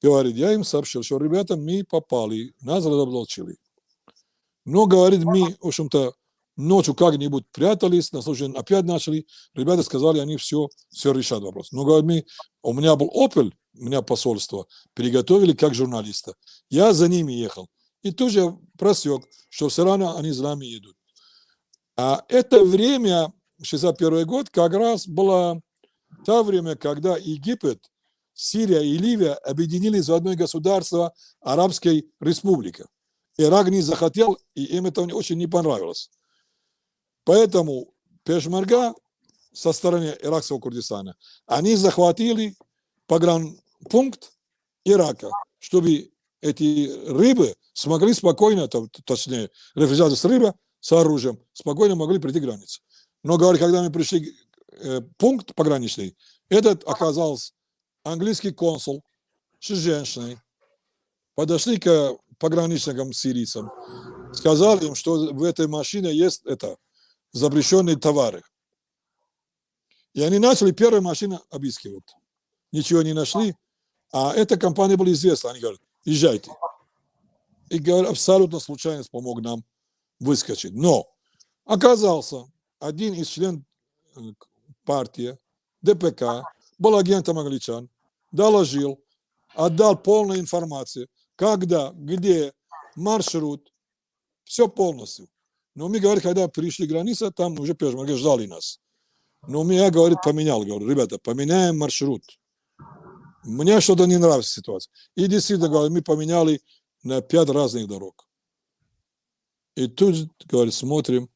говорит, я им сообщил, что, ребята, мы попали, нас разоблачили. Но, говорит, мы, в общем-то, ночью как-нибудь прятались, на случай опять начали. Ребята сказали, они все решат вопрос. Но, говорит, у меня был Opel, у меня посольство, приготовили как журналиста. Я за ними ехал. И тут же просек, что все равно они за нами едут. А это время, 1961 год, как раз было то время, когда Египет, Сирия и Ливия объединились в одно государство Арабской Республики. Ирак не захотел, и им это очень не понравилось. Поэтому пешмерга со стороны иракского Курдистана, они захватили погранпункт Ирака, чтобы эти рыбы смогли спокойно, точнее, рефрижератор с рыбой, с оружием, спокойно могли прийти к границе. Но, говорят, когда мы пришли пункт пограничный, этот оказался английский консул с женщиной, подошли к пограничникам сирийцам, сказали им, что в этой машине есть запрещенные товары. И они начали первую машину обыскивать. Ничего не нашли, а эта компания была известна. Они говорят, езжайте. И, говорят, абсолютно случайно помог нам выскочить. Но оказался один из членов партии, ДПК, был агентом англичан, доложил, отдал полную информацию, когда, где, маршрут, все полностью. Но мы, говорим, когда пришли к границе, там уже пешмерга ждали нас. Но меня, говорит, поменял. Говорю, ребята, поменяем маршрут. Мне что-то не нравится ситуация. И действительно, говорю, мы поменяли на 5 разных дорог. И тут, говорит, смотрим,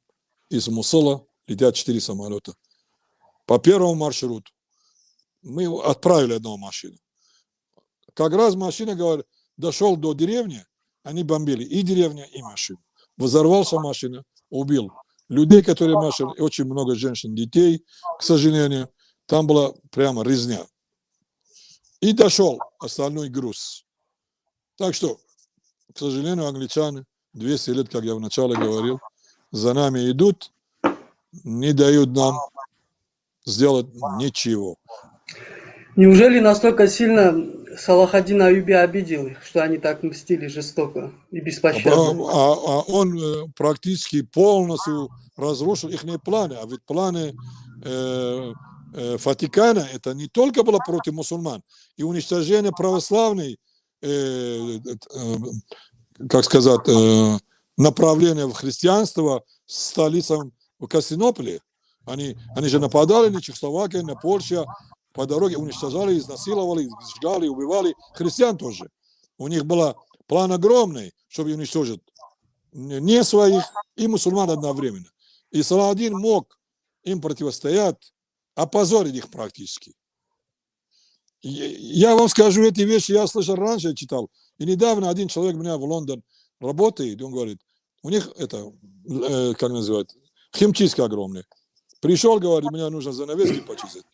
из Мусула летят 4 самолета. По первому маршруту мы отправили одну машину. Как раз машина, говорит, дошел до деревни, они бомбили и деревню, и машину. Взорвался машина, убил людей, которые машины, очень много женщин, детей, к сожалению. Там была прямо резня. И дошел остальной груз. Так что, к сожалению, англичане 200 лет, как я вначале говорил, за нами идут, не дают нам сделать ничего. Неужели настолько сильно Салах ад-Дин Аюби обидел их, что они так мстили жестоко и беспощадно? Он практически полностью разрушил их планы. А ведь планы Ватикана это не только было против мусульман, и уничтожение православной, как сказать, направления в христианство с столицей в Константинополе. Они же нападали на Чехословакию, на Польшу, по дороге уничтожали, изнасиловали, сжигали, убивали христиан тоже. У них был план огромный, чтобы уничтожить не своих и мусульман одновременно. И Салах ад-Дин мог им противостоять, опозорить их практически. Я вам скажу, эти вещи я слышал раньше, читал. И недавно один человек у меня в Лондон работает, он говорит, у них это, как называют, химчистка огромная. Пришел, говорит, мне нужно занавески почистить.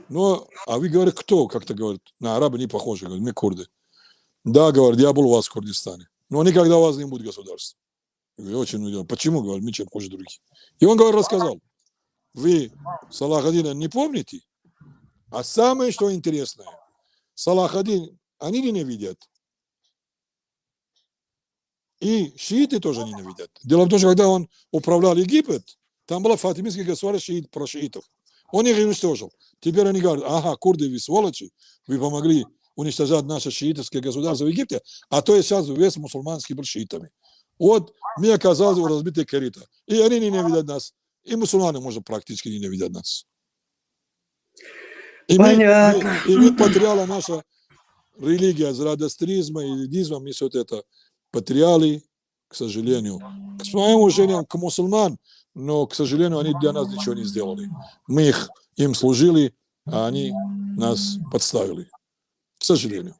Но, а вы, говорит, кто? Как-то, говорит, на арабы не похожи, говорит, мы курды. Да, говорит, я был у вас в Курдистане. Но никогда у вас не будет государства. Я говорю, очень удивлен. Почему, говорит, мы чем хуже других? И он, говорит, рассказал. Вы Салах ад-Дина не помните? А самое, что интересное, Салах ад-Дин, они ненавидят. И шииты тоже ненавидят. Дело в том, что когда он управлял Египет, там было фатимистское государство про шиитов. Он их уничтожил. Теперь они говорят, ага, курды, вы сволочи, вы помогли уничтожать наше шиитовское государство в Египте, а то и сейчас весь мусульманский был шиитами. Вот мы оказались в разбитой корыто. И они ненавидят нас. И мусульмане, может, практически ненавидят нас. И мы потеряла наша религия, зороастризма и ведизма, мы все это потеряли, к сожалению. К своему уважению к мусульман, но, к сожалению, они для нас ничего не сделали. Мы им служили, а они нас подставили. К сожалению.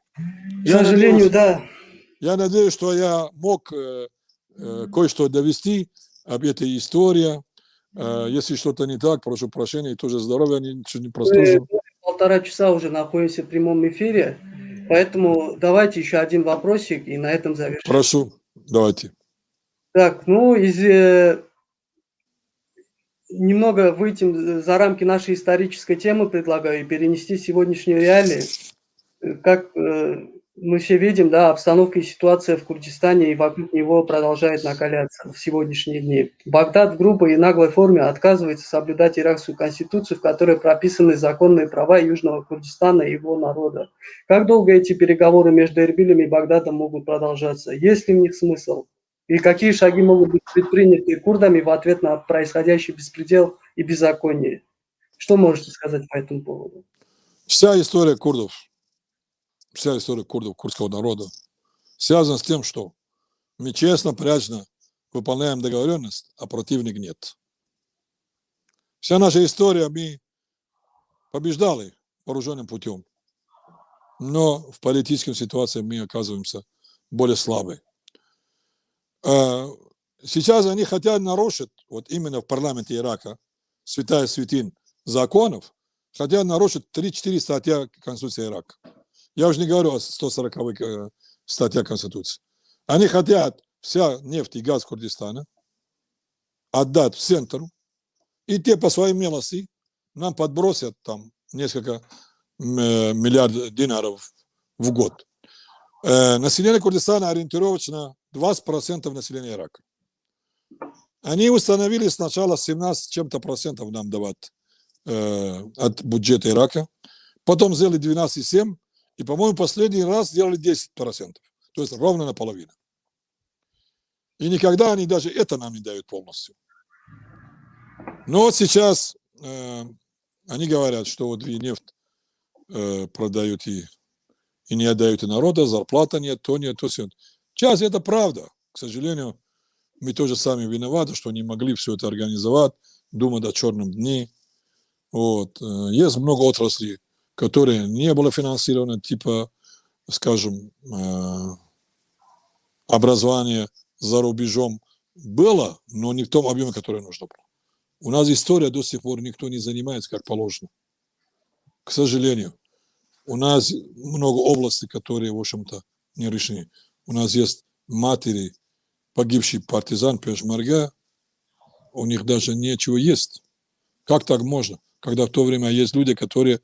К сожалению, да. Я надеюсь, что я мог кое-что довести об этой истории. Если что-то не так, прошу прощения, и тоже здоровья, ничего не простужу. Мы 1,5 часа уже находимся в прямом эфире, поэтому давайте еще один вопросик и на этом завершим. Прошу, давайте. Так, ну, немного выйти за рамки нашей исторической темы предлагаю и перенести сегодняшнюю реалии. Как мы все видим, да, обстановка и ситуация в Курдистане и вокруг него продолжает накаляться в сегодняшние дни. Багдад в грубой и наглой форме отказывается соблюдать иракскую конституцию, в которой прописаны законные права Южного Курдистана и его народа. Как долго эти переговоры между Эрбилем и Багдадом могут продолжаться? Есть ли в них смысл? И какие шаги могут быть предприняты курдами в ответ на происходящий беспредел и беззаконие? Что можете сказать по этому поводу? Вся история курдов, курдского народа, связана с тем, что мы честно, прячно выполняем договоренность, а противник нет. Вся наша история, мы побеждали вооруженным путем, но в политической ситуации мы оказываемся более слабы. Сейчас они хотят нарушить, вот именно в парламенте Ирака, святая святынь законов, хотят нарушить 3-4 статья Конституции Ирака. Я уже не говорю о 140-х статьях Конституции. Они хотят вся нефть и газ Курдистана отдать в центр, и те по своей милости нам подбросят там несколько миллиардов динаров в год. Население Курдистана ориентировочно 20% населения Ирака. Они установили сначала 17 чем-то процентов нам давать от бюджета Ирака, потом сделали 12,7%, и, по-моему, последний раз сделали 10%, то есть ровно наполовину. И никогда они даже это нам не дают полностью. Но вот сейчас Они говорят, что вот и нефть продают и не отдают и народа, зарплата нет, то нет, то все. Сейчас это правда. К сожалению, мы тоже сами виноваты, что не могли все это организовать, думать о черном дне. Вот. Есть много отраслей, которые не были финансированы, типа, скажем, образование за рубежом было, но не в том объеме, который нужно было. У нас история до сих пор никто не занимается как положено. К сожалению. У нас много областей, которые, в общем-то, не решены. У нас есть матери, погибший партизан Пешмарга, у них даже нечего есть. Как так можно? Когда в то время есть люди, которые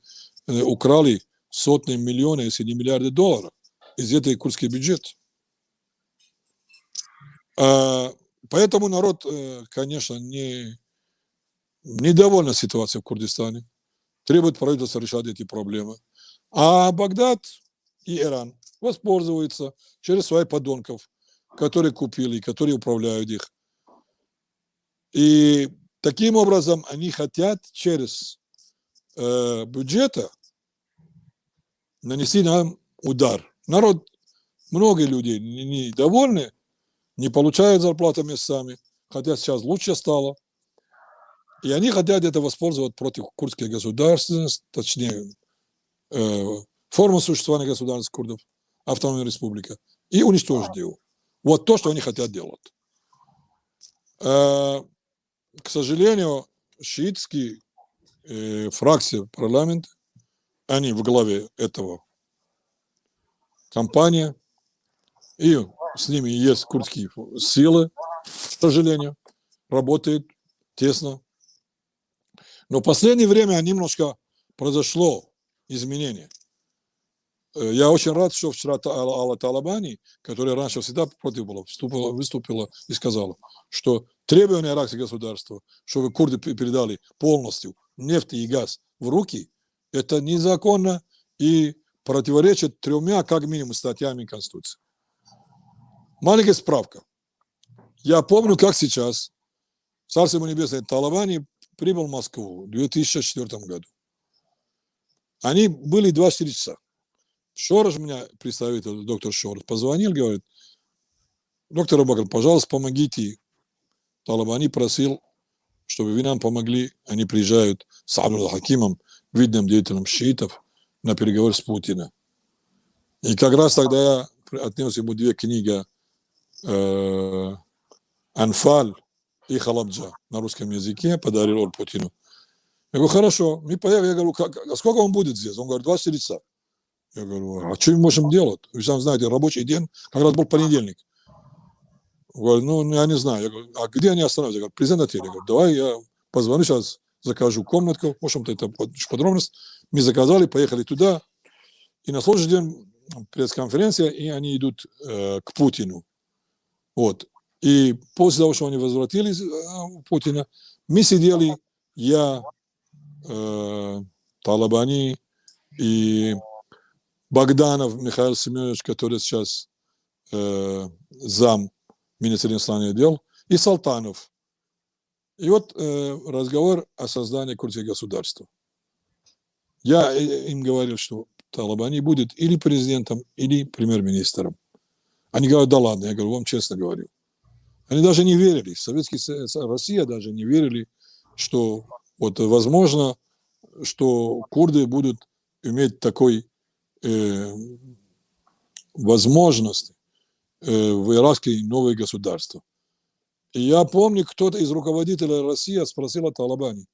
украли сотни миллионов, если не миллиарды долларов из этого курдский бюджет. Поэтому народ, конечно, недоволен ситуацией в Курдистане. Требует правительства решать эти проблемы. А Багдад и Иран воспользуются через своих подонков, которые купили, которые управляют их. И таким образом они хотят через бюджета нанести нам удар. Народ, много людей недовольны, не получают зарплату местами, хотя сейчас лучше стало. И они хотят это воспользовать против курдской государственности, точнее, форму существования государства курдов, автономная республика, и уничтожить его. Вот то, что они хотят делать. К сожалению, шиитские фракции парламента, они в главе этого кампании, и с ними есть курдские силы, к сожалению, работают тесно. Но в последнее время немножко произошло изменение. Я очень рад, что вчера Алла Талабани, которая раньше всегда против была, выступила и сказала, что требования иракского государства, чтобы курды передали полностью нефть и газ в руки, это незаконно и противоречит 3 как минимум статьями Конституции. Маленькая справка. Я помню, как сейчас Царство ему небесное Талабани прибыл в Москву в 2004 году. Они были 24 часа. Шорож меня, представитель, доктор Шорож, позвонил, говорит, доктор Абакар, пожалуйста, помогите. Талабани просил, чтобы вы нам помогли. Они приезжают с Абдул Хакимом, видным деятелем шиитов, на переговоры с Путиным. И как раз тогда я отнес ему 2 книги «Анфаль» и «Халабджа» на русском языке, подарил Путину. Я говорю, хорошо, мы поехали. Я говорю, сколько он будет здесь? Он говорит, 24 часа. Я говорю, а что мы можем делать? Вы сами знаете, рабочий день, как раз был понедельник. Я говорю, ну, я не знаю. Я говорю, а где они остановятся? Я говорю, президент отеля. Я говорю, давай я позвоню сейчас, закажу комнатку. В общем-то, это подробность. Мы заказали, поехали туда. И на следующий день пресс-конференция, и они идут к Путину. Вот. И после того, что они возвратились у Путина, мы сидели, я, Талабани и Богданов Михаил Семенович, который сейчас зам министра иностранных дел, и Салтанов. И вот разговор о создании курдского государства. Я им говорил, что Талабани будет или президентом, или премьер-министром. Они говорят, да ладно, я говорю, вам честно говорю. Они даже не верили, Советский Союз, Россия даже не верили, что вот возможно, что курды будут иметь такой возможность в иракское новое государство. И я помню, кто-то из руководителей России спросил о Талабани,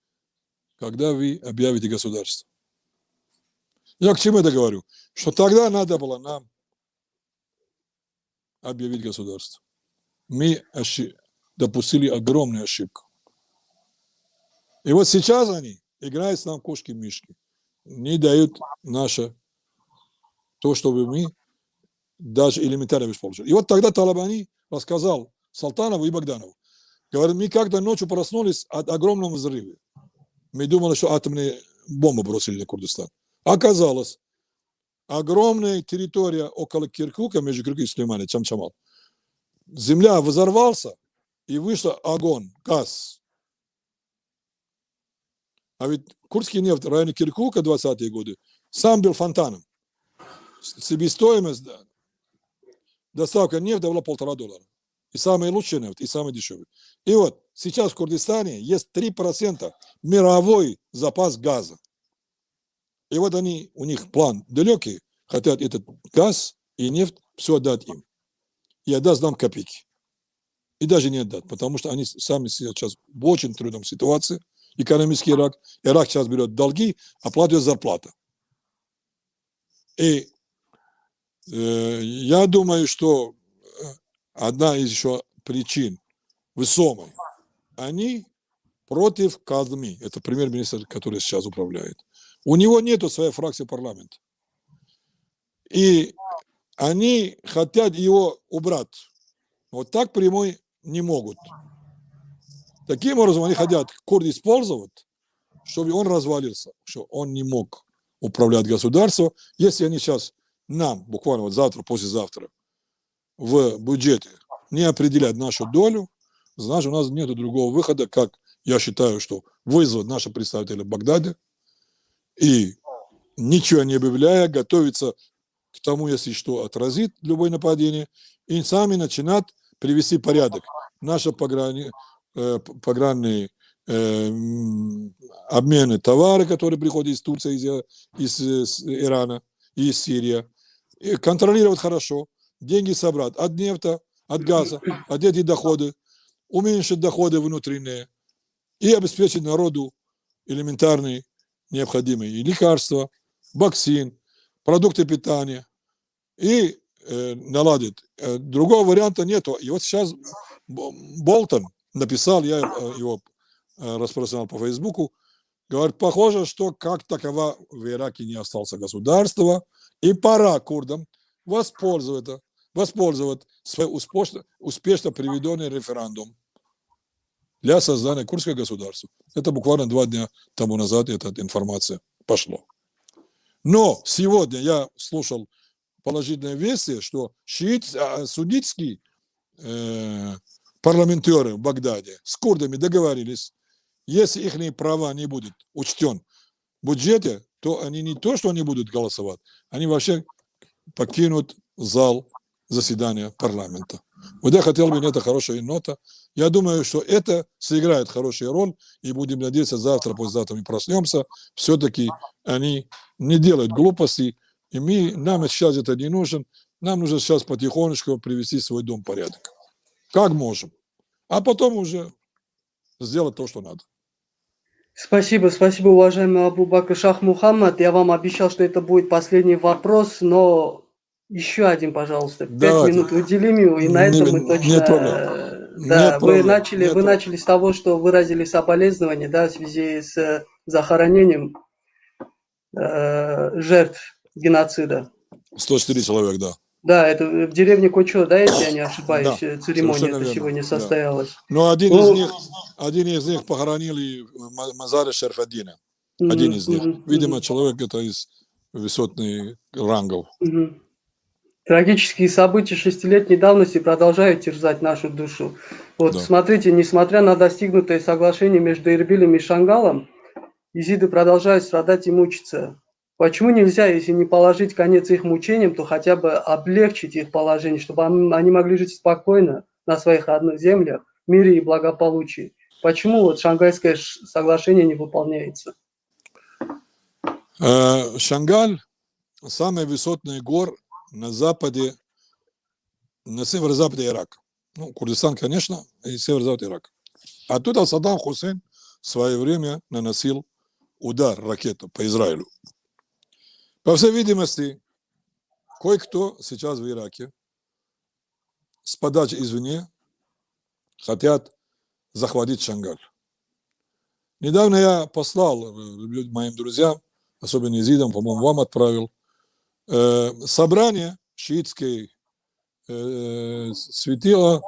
когда вы объявите государство. Я к чему это говорю? Что тогда надо было нам объявить государство. Мы допустили огромную ошибку. И вот сейчас они играют с нами кошки-мишки. Не дают наше то, чтобы мы даже элементарно получили. И вот тогда Талабани рассказал Салтанову и Богданову. Говорит, мы как-то ночью проснулись от огромного взрыва. Мы думали, что атомные бомбы бросили на Курдистан. Оказалось, огромная территория около Киркука, между Киркуком и Сулейманией, Чамчамал. Земля взорвался, и вышел огонь, газ. А ведь курдский нефть в районе Киркука 20-е годы сам был фонтаном. Себестоимость, да, доставка нефти была $1,5. И самый лучший нефть, и самый дешевый. И вот сейчас в Курдистане есть 3% мировой запас газа. И вот они, у них план далекий, хотят этот газ и нефть все отдать им. И отдаст нам копейки. И даже не отдать, потому что они сами сейчас в очень трудном ситуации. Экономический Ирак. Ирак сейчас берет долги, оплачивает зарплату. И я думаю, что одна из еще причин весомой, они против Казми, это премьер-министр, который сейчас управляет. У него нету своей фракции парламента. И они хотят его убрать. Вот так прямой не могут. Таким образом, они хотят Курд использовать, чтобы он развалился, что он не мог управлять государством. Если они сейчас нам, буквально вот завтра, послезавтра, в бюджете не определяют нашу долю, значит, у нас нет другого выхода, как я считаю, что вызвать наших представителей в Багдаде и, ничего не объявляя, готовиться к тому, если что, отразит любое нападение, и сами начинать привести порядок. Наши пограничные обмены товары, которые приходят из Турции, из Ирана и из Сирии, и контролировать хорошо, деньги собрать от нефти, от газа, от этих доходы, уменьшить доходы внутренние и обеспечить народу элементарные необходимые лекарства, вакцин, продукты питания и наладить. Другого варианта нету. И вот сейчас Болтон написал, я его распространял по Фейсбуку, говорит, похоже, что как такова в Ираке не осталось государства, и пора курдам воспользовать свой успешно приведенный референдум для создания курдского государства. Это буквально 2 дня тому назад эта информация пошла. Но сегодня я слушал положительное вести, что суннитские парламентеры в Багдаде с курдами договорились, если их права не будут учтен в бюджете, то они не то, что не будут голосовать, они вообще покинут зал заседания парламента. Вот я хотел бы, это хорошая нота. Я думаю, что это сыграет хорошую роль, и будем надеяться, завтра, послезавтра мы проснемся, все-таки они не делают глупостей, и нам сейчас это не нужен, нам нужно сейчас потихонечку привести свой дом в порядок. Как можем. А потом уже сделать то, что надо. Спасибо, уважаемый Абу-Бакр Шах Мухаммад. Я вам обещал, что это будет последний вопрос, но еще один, пожалуйста. 5 Давайте. минут уделим ему, и на этом мы точно... Нет проблем. Да, Нет вы проблем. начали с того, что выразили соболезнования, да, в связи с захоронением жертв геноцида. 104 человека, да. Да, это в деревне Кочо, да, если я не ошибаюсь, Да, церемония совершенно верно, сегодня да. состоялась. Но один из них похоронили в Мазаре Шерфаддина. Один из них. Видимо, человек это из высотных рангов. Трагические события 6-летней давности продолжают терзать нашу душу. Вот Да. смотрите, несмотря на достигнутое соглашение между Эрбилем и Шангалом, езиды продолжают страдать и мучиться. Почему нельзя, если не положить конец их мучениям, то хотя бы облегчить их положение, чтобы они могли жить спокойно на своих родных землях, в мире и благополучии? Почему вот Шангайское соглашение не выполняется? Шангаль – самый высотный гор на западе, на северо-западе Ирака. Ну, Курдистан, конечно, и северо-запад Ирака. Оттуда Саддам Хусейн в свое время наносил удар ракету по Израилю. По всей видимости, кое-кто сейчас в Ираке с подачи извне хотят захватить Шангаль. Недавно я послал моим друзьям, особенно езидам, по-моему, вам отправил, собрание шиитской светила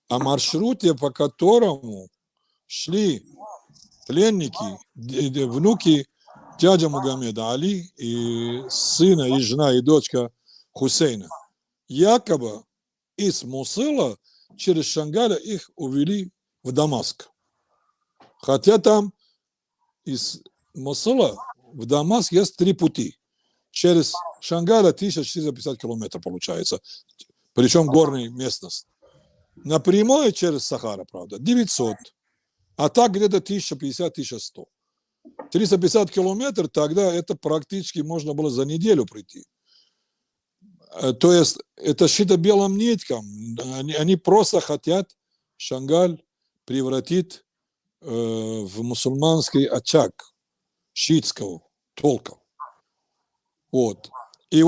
о маршруте, по которому шли пленники, внуки дядя Мугаммеда Али и сына, и жена, и дочка Хусейна. Якобы из Мусыла через Шангаля их увели в Дамаск. Хотя там из Мосула в Дамаск есть 3 пути. Через Шангаля 1450 километров получается, причем горная местность. Напрямую через Сахара, правда, 900, а так где-то 1050-1100. 350 километров тогда это практически можно было за неделю пройти. То есть это шито белым ниткам. Они просто хотят Шангаль превратить в мусульманский очаг шиитского толка. Вот. И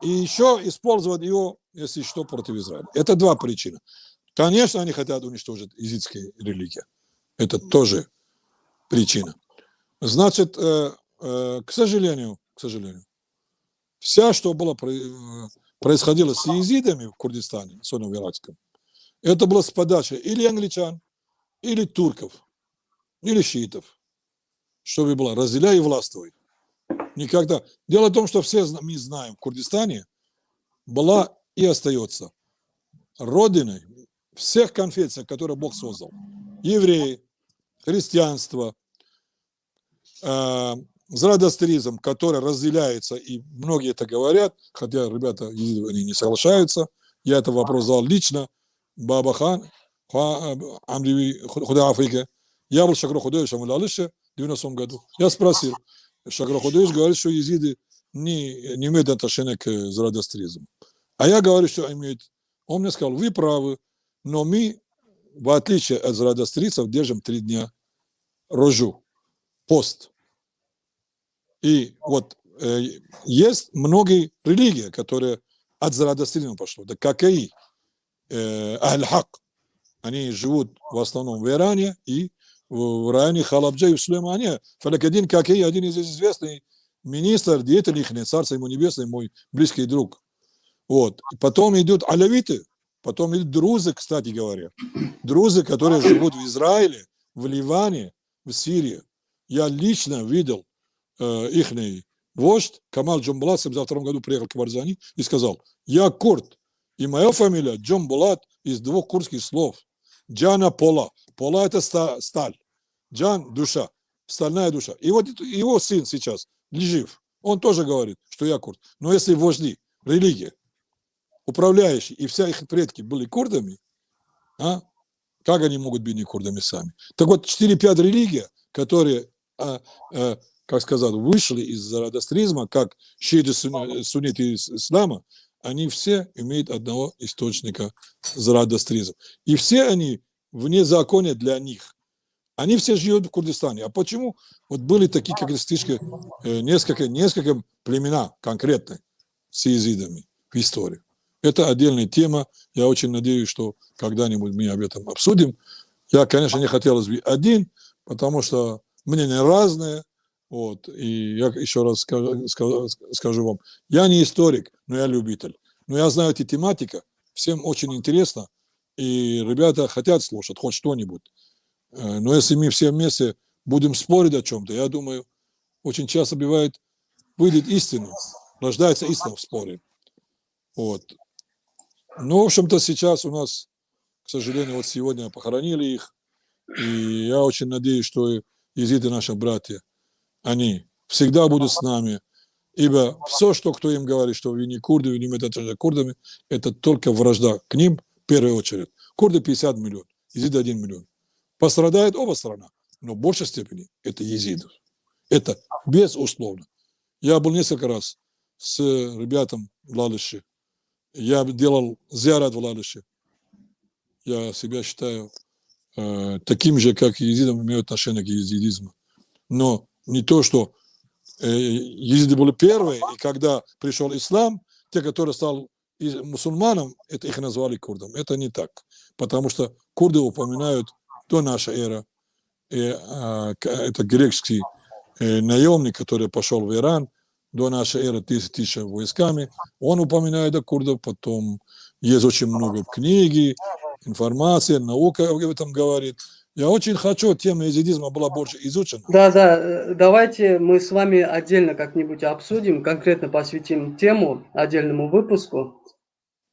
еще использовать его, если что, против Израиля. Это 2 причины. Конечно, они хотят уничтожить езидские религии. Это тоже причина. Значит, к сожалению, вся, что было, происходило с езидами в Курдистане, особенно в Иракском, это было с подачи или англичан, или турков, или шиитов, чтобы было разделяй и властвуй. Никогда. Дело в том, что все мы знаем, в Курдистане была и остается родиной всех конфессий, которые Бог создал. Евреи, христианство, зороастризм, который разделяется, и многие это говорят, хотя ребята они не соглашаются. Я этот вопрос задал лично Баба Хан, Худа Африка. Я был Шакро Худоевичем в Лалыше в 90-м году. Я спросил, Шакро Худоевич говорит, что езиды не имеют отношения к зороастризму. А я говорю, что имеют. Он мне сказал, вы правы, но мы, в отличие от зороастрийцев, держим 3 дня рожу, пост. И вот есть многие религии, которые от зороастризма пошло. Да как и Аль-Хак. Они живут в основном в Иране и в районе Халабджа и в Сулеймане. Фалакадин Какей, один из известных министр, деятель их, царство ему небесное, мой близкий друг. Вот. И потом идут алавиты, потом идут друзы, кстати говоря. Друзы, которые живут в Израиле, в Ливане, в Сирии. Я лично видел их вождь Камал Джамбулат в 1972 году приехал к Барзани и сказал, я курд, и моя фамилия Джамбулат из 2 курдских слов. Джана Пола. Пола это сталь. Джан – душа. Стальная душа. И вот его сын сейчас жив. Он тоже говорит, что я курд. Но если вожди, религия, управляющие, и вся их предки были курдами, как они могут быть не курдами сами? Так вот, 4-5 религий, которые как сказать, вышли из зороастризма, как шииты, сунниты ислама, они все имеют одного источника зороастризма. И все они вне закона для них. Они все живут в Курдистане. А почему? Вот были такие, как истишки, несколько племена конкретные с езидами в истории. Это отдельная тема. Я очень надеюсь, что когда-нибудь мы об этом обсудим. Я, конечно, не хотелось бы один, потому что мнения разные. Вот. И я еще раз скажу вам, я не историк, но я любитель. Но я знаю эти тематика, всем очень интересно, и ребята хотят слушать хоть что-нибудь. Но если мы все вместе будем спорить о чем-то, я думаю, очень часто бывает, выйдет истина, рождается истина в споре. Вот. Ну, в общем-то, сейчас у нас, к сожалению, вот сегодня похоронили их, и я очень надеюсь, что езиды, наши братья, они всегда будут с нами, ибо все, что кто им говорит, что вы не курды, вы не имеете отношения к курдами, это только вражда к ним в первую очередь. Курды 50 миллионов, езиды 1 миллион. Пострадает оба страны, но в большей степени это езидов. Это безусловно. Я был несколько раз с ребятами в Лалыше. Я делал зиарат в Лалыше. Я себя считаю таким же, как езидам, имею отношение к езидизму. Но не то, что езиды были первые, и когда пришел ислам, те, которые стали мусульманам, это их назвали курдом. Это не так. Потому что курды упоминают до нашей эры. Это греческий наемник, который пошел в Иран до нашей эры 1000 войсками. Он упоминает о курдах, потом есть очень много книги, информации, наука об этом говорит. Я очень хочу, тема езидизма была больше изучена. Да, давайте мы с вами отдельно как-нибудь обсудим, конкретно посвятим тему отдельному выпуску.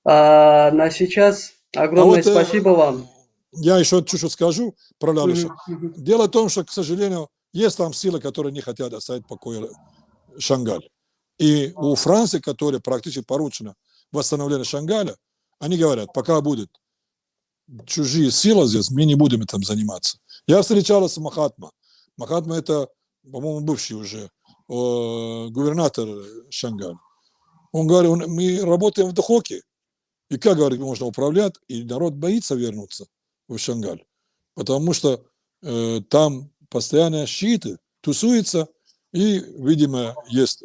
На сейчас огромное спасибо вам. я еще чуть-чуть скажу про Лалыша. Мгм. Дело в том, что, к сожалению, есть там силы, которые не хотят оставить в покое Шангаль. И у Франции, которая практически поручена восстановление Шангаля, они говорят, пока будет чужие силы здесь, мы не будем этим заниматься. Я встречался с Махатма. Махатма это, по-моему, бывший уже губернатор Шангаля. Он говорит, мы работаем в Дахоке. И как, говорит, можно управлять, и народ боится вернуться в Шангаль. Потому что там постоянно шииты тусуются, и, видимо, есть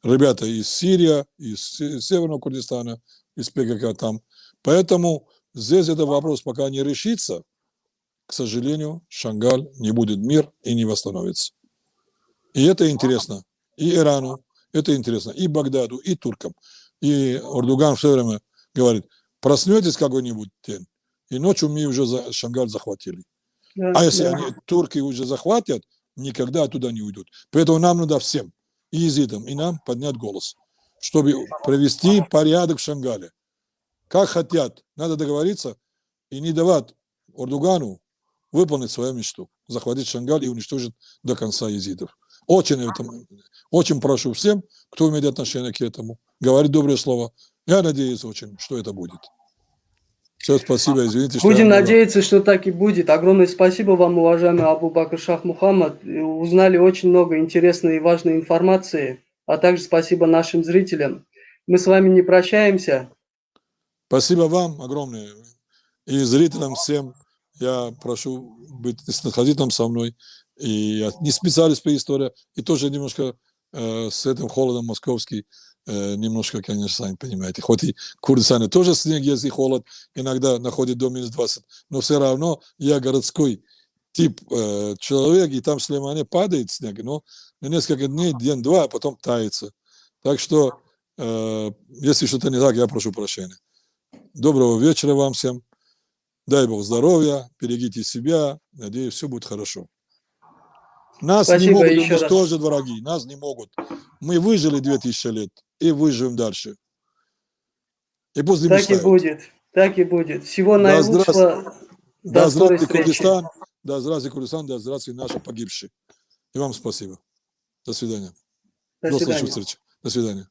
ребята из Сирии, из Северного Курдистана, из ПКК там. Поэтому здесь этот вопрос пока не решится, к сожалению, Шангаль не будет мир и не восстановится. И это интересно и Ирану, это интересно и Багдаду, и туркам. И Эрдоган все время говорит, проснетесь какой-нибудь день, и ночью мы уже Шангаль захватили. Да, А если да. они, турки уже захватят, никогда оттуда не уйдут. Поэтому нам надо всем, и езидам, и нам поднять голос, чтобы провести порядок в Шангале. Как хотят, надо договориться и не давать Эрдогану выполнить свою мечту, захватить Шангаль и уничтожить до конца езидов. Очень прошу всем, кто имеет отношение к этому, говорить доброе слово. Я надеюсь очень, что это будет. Все, спасибо, извините, что Будем я надеяться, что так и будет. Огромное спасибо вам, уважаемый Абу Бакр Шах Мухаммад. Узнали очень много интересной и важной информации, а также спасибо нашим зрителям. Мы с вами не прощаемся. Спасибо вам огромное. И зрителям всем я прошу быть снисходительным со мной. И я не специалист по истории, и тоже немножко с этим холодом московский, немножко, конечно, сами понимаете. Хоть и в Курдистане тоже снег есть и холод, иногда находит до минус 20, но все равно я городской тип человек, и там в Слеймане падает снег, но на несколько дней, день-два, а потом тается. Так что, если что-то не так, я прошу прощения. Доброго вечера вам всем. Дай Бог здоровья, берегите себя. Надеюсь, все будет хорошо. Нас Спасибо не могут еще раз. уничтожить враги. Нас не могут. Мы выжили 2000 лет и выживем дальше. И пусть не Так и мечтают. будет. Так и будет. Всего Да наилучшего. Да До скорой здравствуй встречи. Курдистан, да здравствуй Курдистан, да здравствуй наши погибшие. И вам спасибо. До свидания. До До следующей свидания. встречи. До свидания.